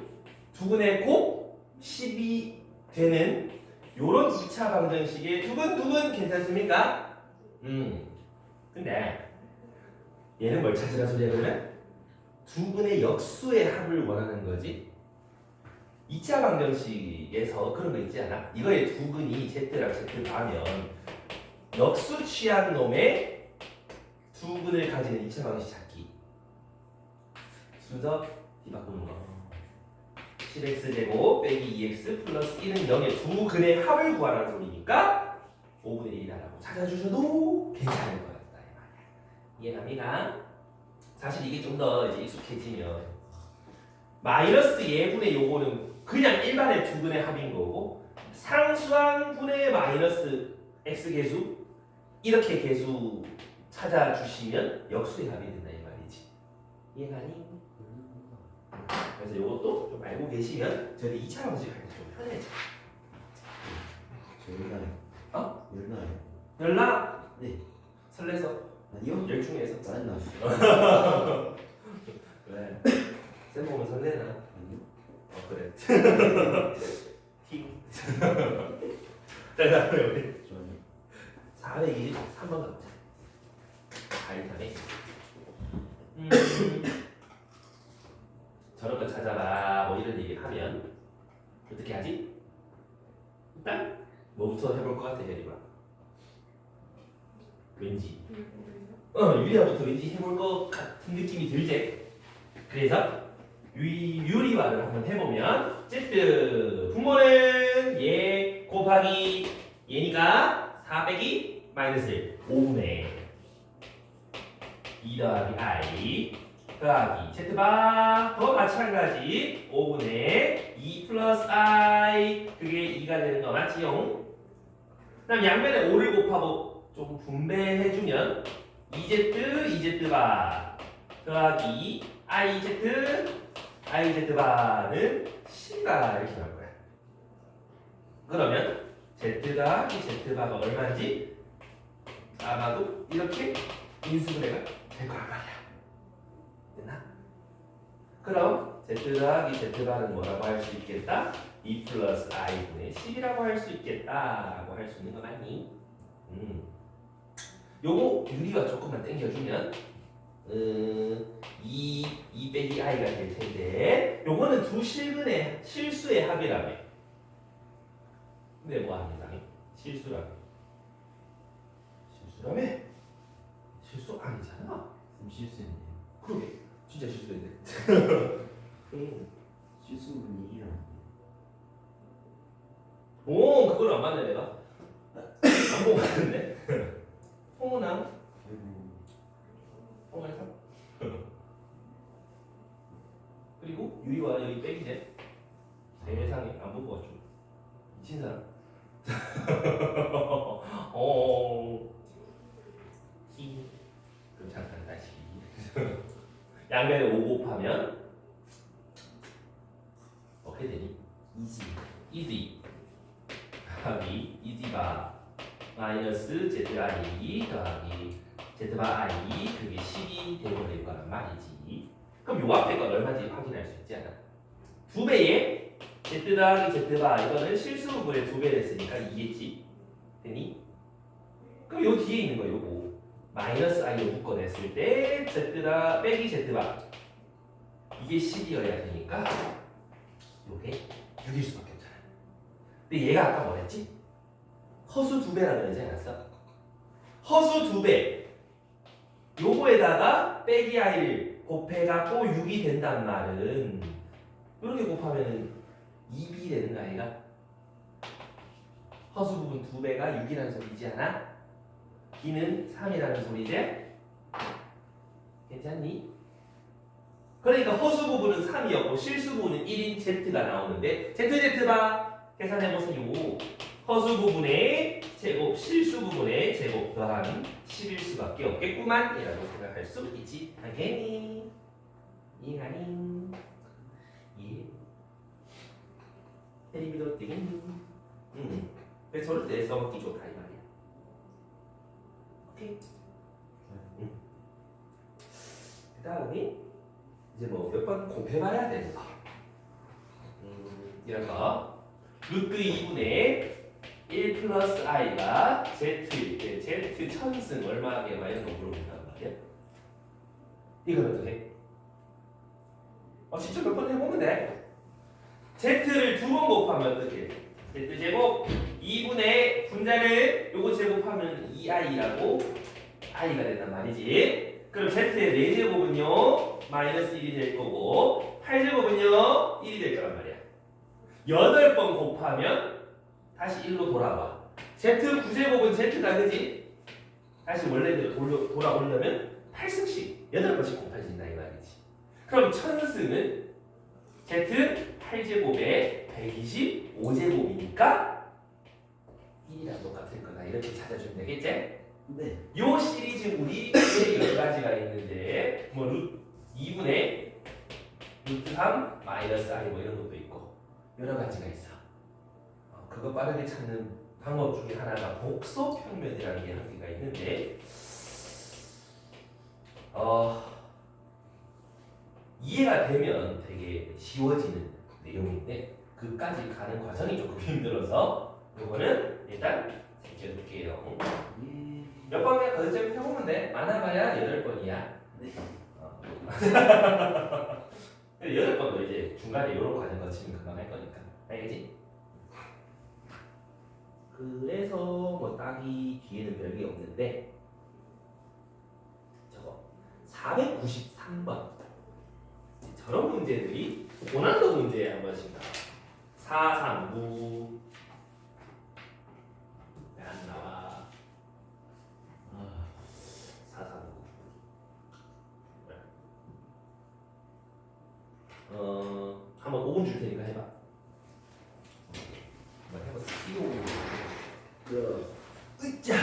두 근의 곱 10이 되는 요런 2차 방정식의 두근 괜찮습니까? 근데 얘는 뭘 찾으라 소리야 그러면? 두 근의 역수의 합을 원하는 거지. 2차 방정식에서 그런 거 있지 않아? 이거의 두 근이 Z랑 Z바면 역수 취한 놈의 두 근을 가지는 2차 방정식 찾기. 순서 뒤바꾸는 거. 10x제곱 빼기 2x 플러스 1은 0의 두 근의 합을 구하라는 소리니까 5분의 1이라고 찾아주셔도 괜찮을 것 같다 이 말이야. 이해갑니까? 사실 이게 좀 더 이제 익숙해지면 마이너스 예분의 요거는 그냥 일반의 두 근의 합인 거고, 상수항 분의 마이너스 x 계수 이렇게 계수 찾아주시면 역수의 합이 된다 이 말이지. 이해가니? 그래서 이것도 좀 알고 계시면 저희 2차 방식 할 때 좀 편해져. 저 열나요. 어? 열나요. 연락? 네. 설레서? 아니요. 열중해서? 짜증나. 그래. 쌤 보면 설레나? 아니요. 그래. 팀. 자, 다음에 우리 좋아요. 423번 가보자. 423에. 저런 거 찾아봐. 뭐 이런 얘기를 하면 어떻게 하지? 일단 뭐부터 해볼 것 같아, 혜리가? 왠지 유리화부터 왠지 해볼 것 같은 느낌이 들지? 그래서 유리화를 한번 해보면 Z 분모는 얘 곱하기 얘니까 4 빼기 마이너스 5분의 2 더하기 I 더하기 Z바 더 마찬가지 5분의 2 플러스 I 그게 2가 되는 거 맞지요? 그다음 양면에 5를 곱하고 좀 분배해주면 2Z바 더하기 IZ바는 10이다 이렇게 나올 거야. 그러면 Z 더하기 Z바가 얼마인지 아마도 이렇게 인수분해가 될 거란 말이야. 됐나? 그럼 Z 더하기 Z바는 뭐라고 할 수 있겠다? 2 플러스 I분의 10이라고 할 수 있겠다라고 할 수 있는 거 맞니? 요거 유리화 조금만 당겨주면 2 빼기 I가 될 텐데 요거는 두 실근의 실수의 합이라며. 근데 뭐 합니다? 실수라며. 실수라며? 실수 아니잖아. 실수했네요. 그러게 진짜 실수했네. 실수분이 1은 오 그걸 안 맞네 내가. 안 보고 봤는데. 홍은아 홍은아 그리고 유리와 여기 빼기네. 세상에 안 보고 왔죠. 미친 사람. 그럼 잠깐 다시. 양면에 5 곱하면 어떻게 되니? easy 더하기 easy바 마이너스 ZI 더하기 Z바 I 그게 10이 되어버릴 거란 말이지. 그럼 요 앞에 건 얼마인지 확인할 수 있지 않아? 2배에 Z 더하기 Z바 이거는 실수 부분의 2배 됐으니까 2겠지? 되니? 그럼 요 뒤에 있는 거 요거 마이너스 I로 묶어냈을 때 Z 빼기 Z바 이게 10이어야 되니까 요게 6일 수밖에 없잖아. 근데 얘가 아까 뭐랬지? 허수 2배라고 그러지 않았어? 허수 2배 요거에다가 빼기 I를 곱해갖고 6이 된단 말은 이렇게 곱하면은 2B 되는 거 아이가? 허수 부분 2배가 6이라는 소리지 않아? B는 3이라는 소리지? 괜찮니? 그러니까 허수 부분은 3이었고 실수 부분은 1인 Z가 나오는데 ZZ바 계산해보세요. 허수 부분의 제곱, 실수 부분의 제곱 더한 10일 수밖에 없겠구만 이라고 생각할 수 있지 당연히. 이해가니? 예. 테리비도 되겠니? 그래서 저를 때 써먹기 좋다 이 말이야. 오케이. 그 다음에 이제 뭐 몇 번 곱해봐야 되는 거. 이런 거. 루트 2분의 1 플러스 I가 Z일 때 Z 천승 얼마 개마 이런 거 물어본단 말이야. 이건 어떻게? 진짜 몇 번 해보면 돼. Z를 2번 곱하면 어떻게? Z 제곱 2분의 분자를 요거 제곱하면 2i라고 i가 된단 말이지. 그럼 z의 4제곱은요 마이너스 1이 될 거고 8제곱은요 1이 될 거란 말이야. 8번 곱하면 다시 1로 돌아와. z 9제곱은 z다 그지? 다시 원래대로 돌아오려면 8승씩 8번씩 곱해진다 이 말이지. 그럼 천승은 z 8제곱에 125제곱이니까 1이랑 똑같을 거다 이렇게 찾아주면 되겠지? 네. 요 시리즈물이 10가지가 있는데 뭐 루트 2분의 루트 3 마이너스 I 뭐 이런 것도 있고 여러 가지가 있어. 그거 빠르게 찾는 방법 중에 하나가 복소 평면이라는 게 한 개가 있는데 이해가 되면 되게 쉬워지는 내용인데 그까지 가는 과정이 조금 힘들어서 이거는 일단 제껴둘게요. 몇 번에 거듭 해보면 돼. 많아봐야 8번이야. 네. 여덟 번도 이제 중간에 이런 과정 거치면 금방 할 거니까. 알겠지? 그래서 뭐 딱히 뒤에는 별게 없는데 저거 493번 저런 문제들이 고난도 문제에 한 번씩 나와. 439 왜 안 나와? 439 한번 5분 줄 테니까 해봐. 한번 해보세요. 으쌰.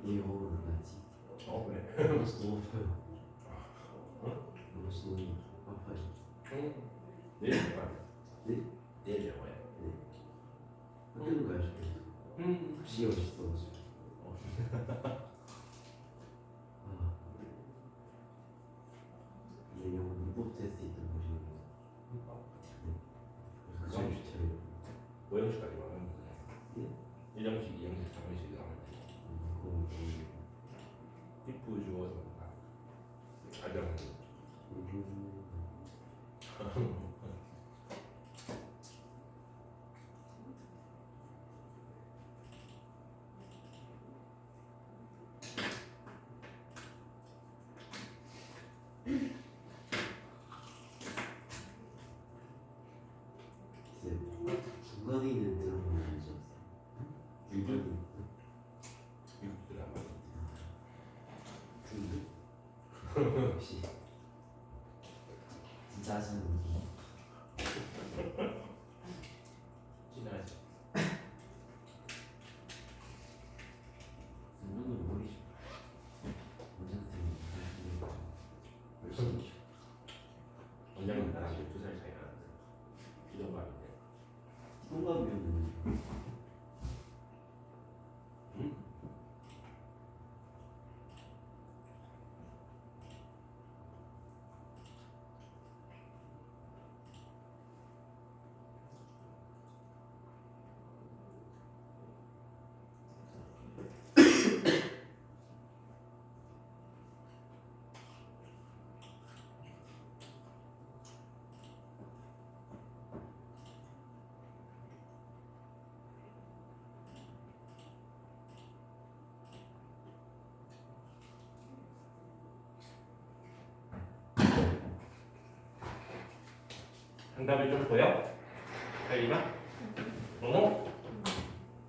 이 영어로 나지. 왜? 너무 아파요. 너무 아파요. 내일 뭐야? 네? 내일 뭐야? 학교는 가야죠. 시계 멋있어가지고. 이제 영어 문법 테스트 있던 곳이에요. 그 시험 주차를. 5형식까지 나오는 예? 1형식, 2형식, 3형식이 나오는 이쁘 주어서 가장 중간에 있는 드라마 알지? 유주 드라마 중도? 역시 진짜 하시는 분이 진하지. 눈을 머리 원장쌤이 열심히 원장님 나랑 12살 차이 나는데 이동감인데. 동갑이면 응? 정답이 좀 보여? 혜리가? 어?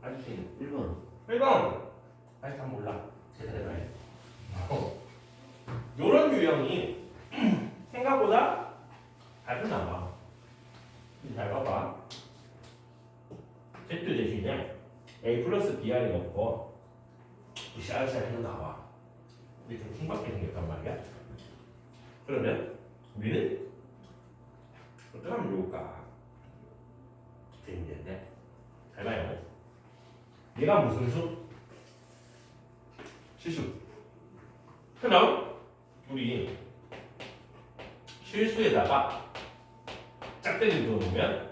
아저씨 1번 1번! 아직 다 몰라. 제대로 요런 유형이 생각보다 자주 나와. 잘 봐봐. Z 대신에 A 플러스 BR이 넣고 으쌰으쌰 해서 나와. 근데 좀 킹받게 생겼단 말이야. 그러면 우리는 어떻게 하면 좋을까? 재밌는데. 잘 봐요. 얘가 무슨 수? 실수. 그럼 우리 실수에다가 짝대기를 그어놓으면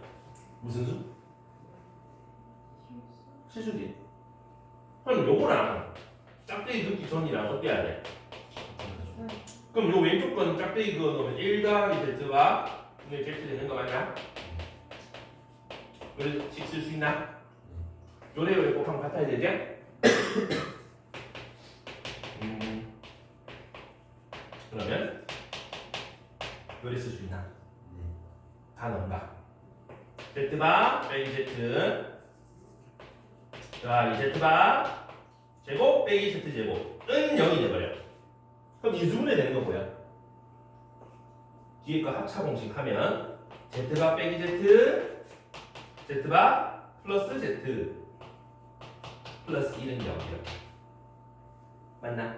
무슨 수? 실수지. 그럼 요거랑 짝대기 긋기 전이랑 어때야 돼? 그럼 요 왼쪽 건 짝대기 그어놓으면 1 더하기 z와 분의 z 되는 거 맞냐? 그래서 식 쓸 수 있나? 요래 꼭 한번 같아야 되지? 그러면 요래 쓸 수 있나? 다 넣은다. z바 빼기 z 더하기 z바 제곱 빼기 z제곱은 0이 돼버려. 그럼 인수분해 되는 거 뭐야? 뒤에 거 합차 공식 하면 z바 빼기 z z바 플러스 z 플러스 1은 0이야. 맞나?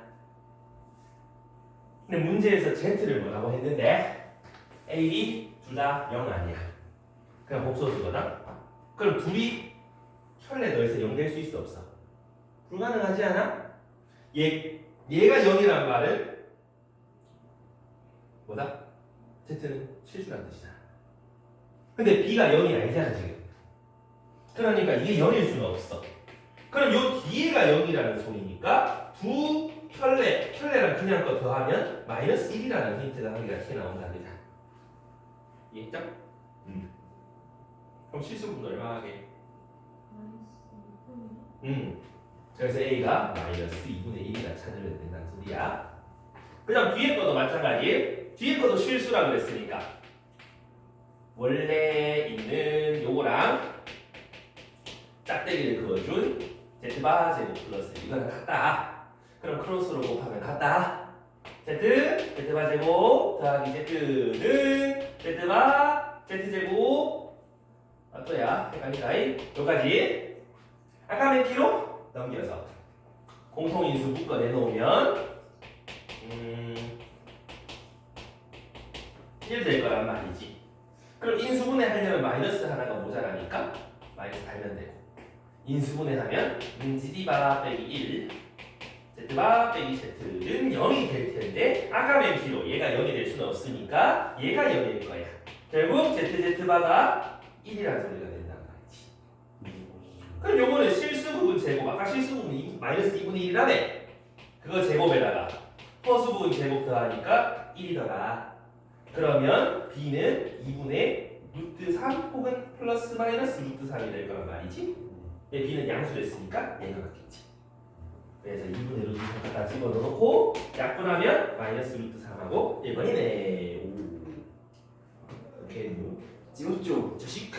근데 문제에서 z를 뭐라고 했는데 a, b 둘 다 0 아니야. 그냥 복소수거든. 그럼 둘이 혈내 더해서 0 될 수 있어 없어? 불가능하지 않아? 얘가 0이란 말은 뭐다? z는 실수란 뜻이잖아. 근데 b가 0이 아니잖아 지금. 그러니까 이게 0일 수는 없어. 그럼 요 뒤에가 0이라는 소리니까 두 혈내랑 그냥 거 더하면 마이너스 1이라는 힌트가 하기가 티 나온다 그죠? 이해했죠? 그럼 실수분은 얼마 하게? 그래서 A가 마이너스 2분의 1이라 찾으면 된다는 소리야. 그 다음 뒤에 것도 마찬가지. 뒤에 것도 실수라 그랬으니까 원래 있는 요거랑 짝대기를 그어준 z바 제곱 플러스 이거는 같다. 그럼 크로스로 곱하면 같다. z바 제곱 더하기 z는 z바 z제곱 어떠야? 헷갈리다. 여기까지. 아까 맨 뒤로 넘겨서 공통인수 묶어내놓으면 1 될 거란 말이지. 그럼 인수분해 하려면 마이너스 하나가 모자라니까 마이너스 달면 되고, 인수분해하면 z바 빼기 1 z바 빼기 z는 0이 될 텐데 아까 맨 뒤로 얘가 0이 될 수는 없으니까 얘가 0일 거야. 결국 z바가 1이라는 소리가 된단 말이지. 그럼 요거는 실수 부분 제곱, 아까 실수 부분 마이너스 2분의 1이라네. 그거 제곱에다가 허수 부분 제곱 더하니까 1이더라. 그러면 b는 2분의 루트 3 혹은 플러스 마이너스 루트 3이 될 거란 말이지. b는 양수됐으니까 얘가 맞겠지. 그래서 2분의 루트 3 갖다 집어넣고 약분하면 마이너스 루트 3하고 1번이네. 오케이. 찍었죠? 자식.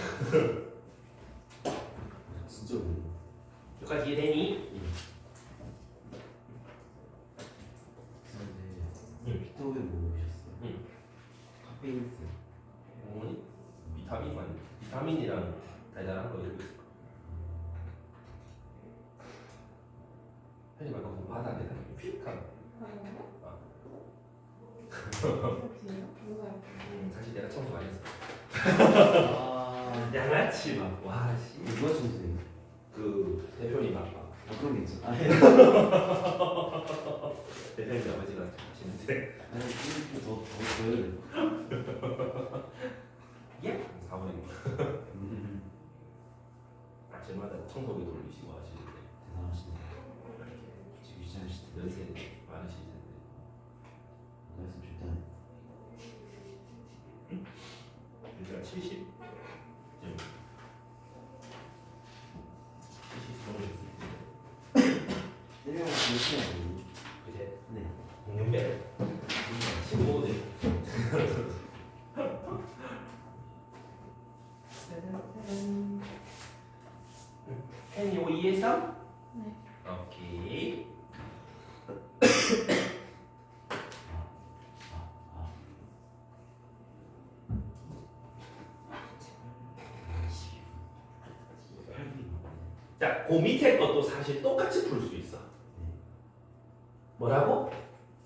진짜 여기까지 이해되니? 근데 피터왜 먹으셨어요? 카페인 있어요. 어머니? 비타민이랑 달달한 거 읽고 있을 거야. 하지 말고 뭐 받아 내가 휙하고 사실 내가 청소 많이 했어. 양아치 막 와씨 누가 선생님? 그 대표님 아빠 그런 게 있어. 대표님 아버지가 하시는데 아니 더 줘야 돼. 예? 사모님 아침마다 청소기 돌리시고 하시는데 대단하시네. 지금 귀찮으실 때 연세 많으실 텐데 말씀 좋다네. 우리가 70 지금 70 정도 됐을 텐데 때려면 그렇지 않니? 그제 네. 공룡배 15대 펜이 5, 2에 3? 네. 오케이. 자, 그 밑에 것도 사실 똑같이 풀 수 있어. 뭐라고?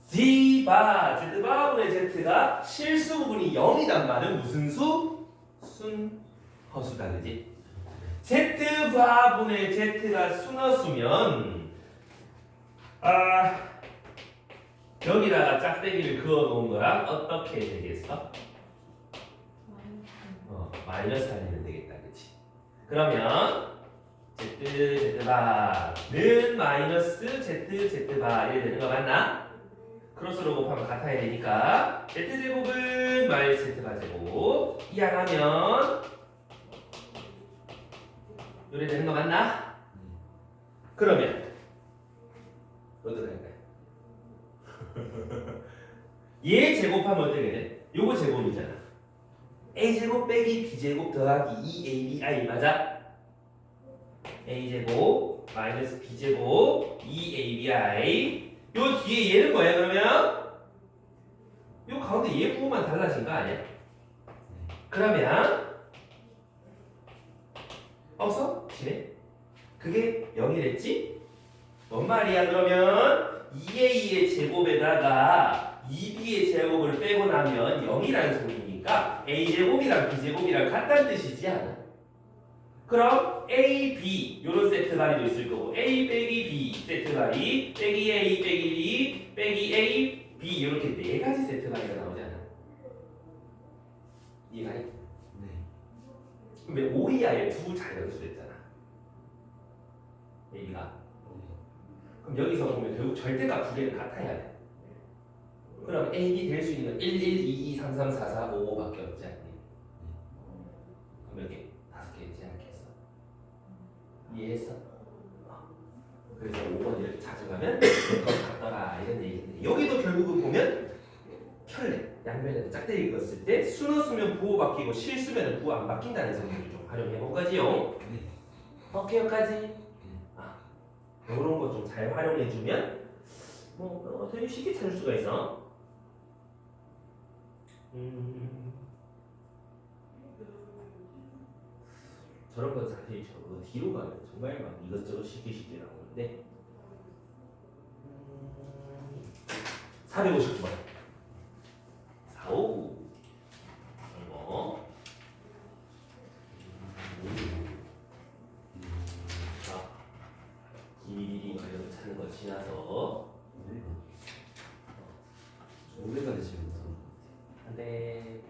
z바, z바분의 z가 실수 부분이 0이란 말은 무슨 수? 순허수다, 그지? z바분의 z가 순허수면 여기다가 짝대기를 그어 놓은 거랑 어떻게 되겠어? 마이너스 달리면 되겠다, 그렇지? 그러면 z바는 마이너스 z바 이래 되는 거 맞나? 크로스로 곱하면 같아야 되니까 z제곱은 마이너스 z바 제곱 이항하면 이래 되는 거 맞나? 그러면 어떻게 할까요? 얘 제곱하면 어떻게 돼? 요거 제곱이잖아. a제곱 빼기 b제곱 더하기 2abi 맞아? a제곱 마이너스 b제곱 2abi 요 뒤에 얘는 뭐야 그러면? 요 가운데 얘 부호만 달라진 거 아니야? 그러면 어서 지네? 그게 0이랬지? 뭔 말이야 그러면 2a의 제곱에다가 2b의 제곱을 빼고 나면 0이라는 소리니까 a제곱이랑 b제곱이랑 같다는 뜻이지 않아? 그럼 a, b 요런 세트 발이도 있을 거고 a 빼기 b 세트 발이 빼기 a 빼기 b 빼기 a, b 이렇게 네 가지 세트 발이가 나오잖아. 이해가 돼? 네. 근데 오이아에 두 자리가 수됐잖아. a가 그럼 여기서 보면 결국 절대값 두 개는 같아야 돼. 그럼 a, b 될 수 있는 건 1, 1, 2, 2, 3, 3, 4, 4, 5, 5밖에 없지 않니? 그럼 몇 개? 5개 제약했어. 이해했어? 그래서 5번 이렇게 찾아가면 그것 같더라 이런 얘기인데 여기도 결국은 보면 켤레 양면에다 짝대기 그었을 때 수는 수면 부호 바뀌고 실수면 부호 안 바뀐다는 성질을 좀 활용해 본 거지요. 오케이 여기까지. 이런 거 좀 잘 활용해 주면 되게 쉽게 찾을 수가 있어. 저런 건 사실 저 뒤로 가면 정말 막 이것저것 쉽게 나오는데 459번 459 이거 자 길이 이런 찾는 거 지나서 오래가지 지금 무슨 근데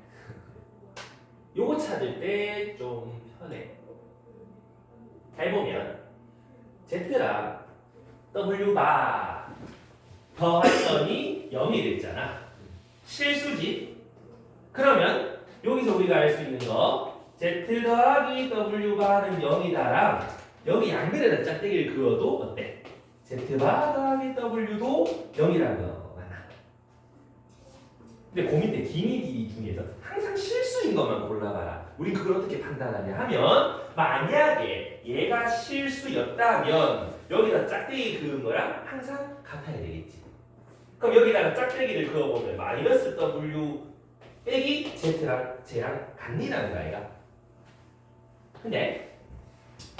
요거 찾을 때 좀 편해. 잘 보면 Z랑 W바 더했더니 0이 됐잖아. 실수지? 그러면 여기서 우리가 알 수 있는 거 Z 더하기 W바는 0이다랑 여기 양면에다 짝대기를 그어도 어때? Z바 더하기 W도 0이라는 거 맞나? 근데 고민돼. 기니 중에서 항상 실수인 것만 골라봐라. 우린 그걸 어떻게 판단하냐 하면 만약에 얘가 실수였다면 여기다 짝대기 그은 거랑 항상 같아야 되겠지. 그럼 여기다가 짝대기를 그어보면 마이너스 W 빼기 Z랑 쟤랑 같니라는 거야. 근데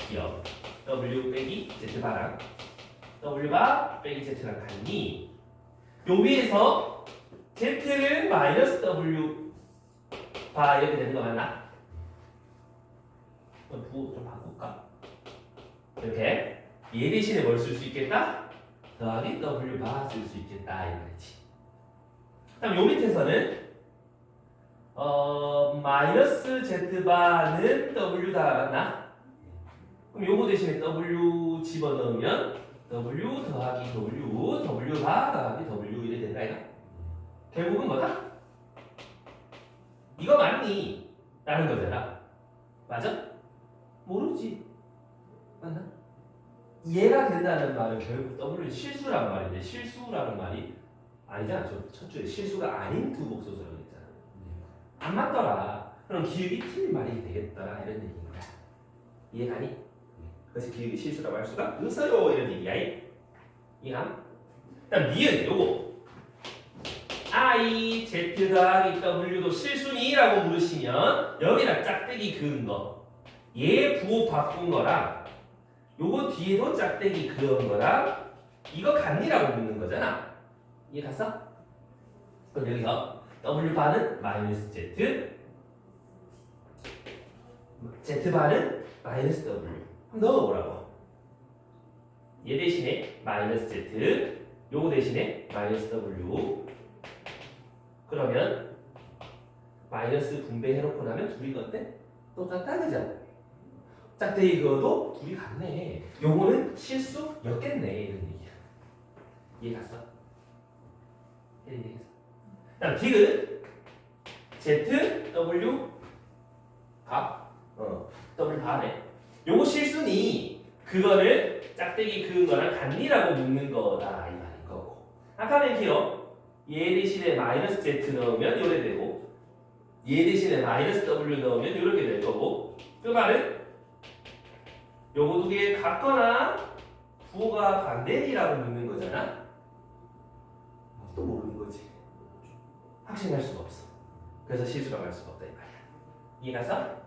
기억 W 빼기 Z바랑 W바 빼기 Z랑 같니? 요 위에서 Z는 마이너스 W 바 이렇게 되는 거 맞나? 그럼 부호 좀 바꿀까? 이렇게 얘 대신에 뭘 쓸 수 있겠다? 더하기 W 바 쓸 수 있겠다 이거지. 그럼 요 밑에서는 마이너스 Z 바는 W 다 맞나? 그럼 요거 대신에 W 집어넣으면 W 더하기 W 바 더하기 W 이래 된다 이거? 결국은 뭐다? 이거 맞니? 라는 거잖아. 맞아? 모르지. 맞나? 이해가 된다는 말은 결국 W는 실수란 말인데 실수라는 말이 아니잖아. 첫 주에 실수가 아닌 두 복소수라고 했잖아. 안 맞더라. 그럼 기억이 틀린 말이 되겠더라 이런 얘기인 거야. 이해가니? 그래서 기억이 실수라고 할 수가 없어요 이런 얘기야. 이해가? 그다음 니은 요거 I, Z 더하기 W도 실수니? 라고 물으시면 여기다 짝대기 그은 거 얘 부호 바꾼 거랑 요거 뒤에도 짝대기 그은 거랑 이거 같니라고 묻는 거잖아. 이해 갔어? 그럼 여기서 W바는 마이너스 Z Z바는 마이너스 W 한번 넣어보라고. 얘 대신에 마이너스 Z 요거 대신에 마이너스 W 그러면 마이너스 분배해놓고 나면 둘이 어때? 똑같다 그죠? 짝대기 그어도 둘이 같네. 요거는 실수였겠네 이런 얘기야. 이해 갔어? 이해했어? 그다음 디귿 Z W 밥 W 반에 요거 실수니 그거를 짝대기 그은 거랑 같니라고 묻는 거다 이 말인 거고. 아까는 기억 얘 대신에 마이너스 Z 넣으면 요래 되고 얘 대신에 마이너스 W 넣으면 이렇게 될 거고 그 말은 요거 두 개 같거나 부호가 반대이라고 묻는 거잖아. 또 모르는 거지. 확신할 수가 없어. 그래서 실수라고 할 수가 없다 이 말이야. 이해 가서?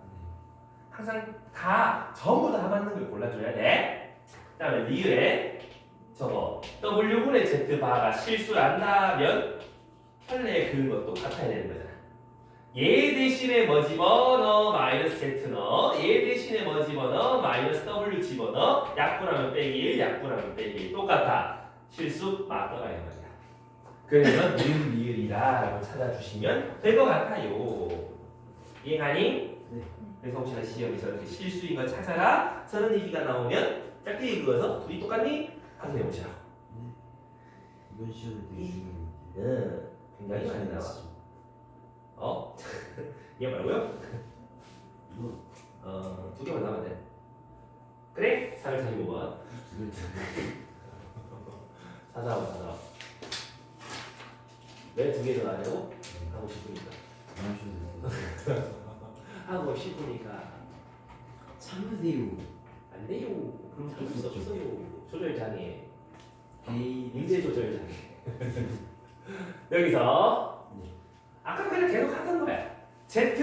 항상 다 전부 다 맞는 걸 골라줘야 돼. 그다음에 리을에 저거 W분의 Z바가 실수한다면 현래에 그은 것도 같아야 되는 거잖아. 얘 대신에 뭐 집어넣어 마이너스 Z 넣어 얘 대신에 뭐 집어넣어 마이너스 W 집어넣어 약분하면 빼기 1 약분하면 빼기 1 똑같아. 실수 맞더라 이 말이야. 그래서 리을이라고 찾아주시면 될 것 같아요. 이해가니? 네. 그래서 혹시나 시험에서 이렇게 실수인 걸 찾아라 저런 얘기가 나오면 짧게 그어서 둘이 똑같니? 확인해 보시라고. 이번 시험에 되게 중요한데. 굉장히 많이 나와. 얘 말고요? 이거 두 개만 나오면 돼. 그래? 445번. 두개 445. 왜 두 개 더 하냐고? 하고 싶으니까. 하고 싶으니까. 참으세요. 안 돼요. 그럼 참을 수 없어요. 조절장애. 에이. 인재 조절장애. 여기서 네. 아까 그냥 계속 하던 거야. Z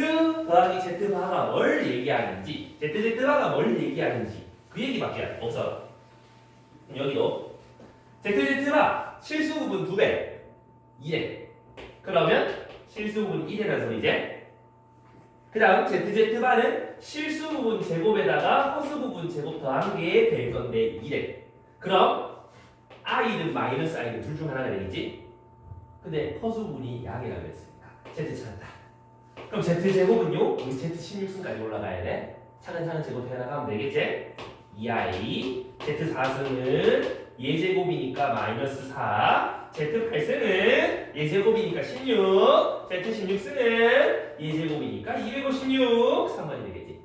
더하기 Z바가 뭘 얘기하는지, ZZ바가 뭘 얘기하는지 그 얘기밖에 없어. 여기도 ZZ바 실수 부분 2배 2에 그러면 실수 부분 1이라는 소리지. 그 다음 ZZ바는 실수 부분 제곱에다가 허수 부분 제곱 더한 게 될 건데 2래. 그럼 i는 마이너스 i는 둘 중 하나가 되겠지. 근데 허수 부분이 양이라고 했으니까 Z 찾았다. 그럼 Z제곱은요? 여기 Z16승까지 올라가야 돼. 차근차근 제곱해 나가면 되겠지? 2i Z4승은 예제곱이니까 마이너스 4 Z8승은 예제곱이니까 16 Z16승은 예제곱이니까 256 3번이 되겠지?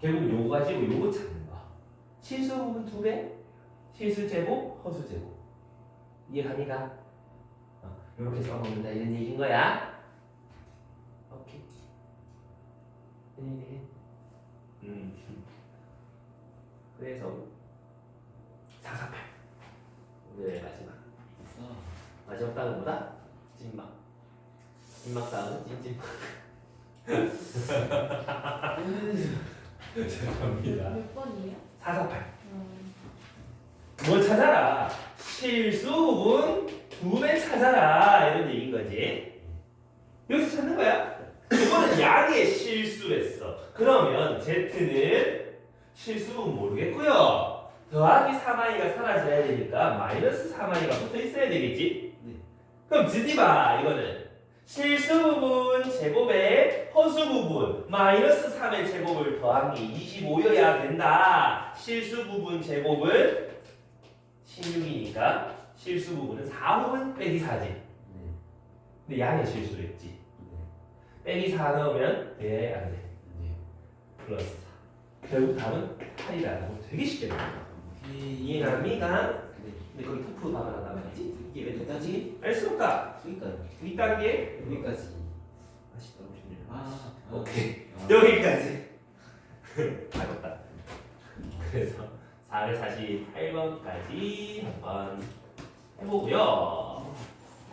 결국 요거 가지고 요거 찾는 거. 실수 부분 2배 실수 제곱 허수 제곱 이해갑니까? 이렇게 써먹는다 이런 얘기인 거야. 오케이. 그래서 448 오늘의 마지막 단은 뭐다? 찐막. 찐막 다음은 찐찐막. 죄송합니다. 몇 번이에요? 448. 뭘 찾아라? 실수 부분 2배 찾아라 이런 얘기인 거지. 여기서 찾는 거야. 이거는 양의 실수랬어. 그러면 Z는 실수 부분 모르겠고요. 더하기 3i가 사라져야 되니까 마이너스 3i가 붙어 있어야 되겠지. 네. 그럼 드디바 이거는 실수 부분 제곱에 허수 부분 마이너스 3의 제곱을 더한 게 25여야 된다. 실수 부분 제곱은 16이니까 실수 부분은 4부분 빼기 4지. 네. 근데 양의 실수를 했지. 네. 빼기 4 넣으면 돼? 안 돼? 네. 플러스 4. 결국 답은 8이라고 되게 쉽게 나와. 이해갑니까? 네. 근데 거기 토프 박아놨단 말이지? 이게 왜 여기까지? 알 수 없다. 여기까지. 윗단계 여기까지. 맛있다 보시네요. 오케이. 여기까지. 알았다. 그래서 448번까지 한번 해보고요.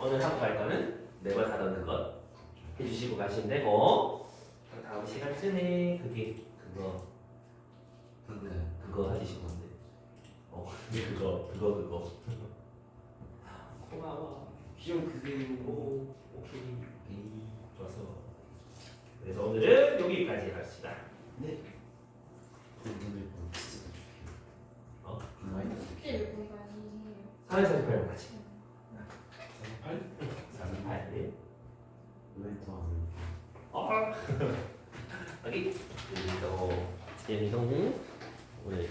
오늘 하고 갈 거는 매번 하던 그거 해주시고 가시면 되고 다음 시간쯤에 그거 하시는 건데 그거 고마워. 시험 크세요. 오케이 좋았어. 그래서 오늘은 여기까지 합시다. 네. 오늘 진짜 어? 많이 숙제 몇 번까지 해요? 448번까지 48? 448 왜 더 안 어? 여기 또 재미동 오늘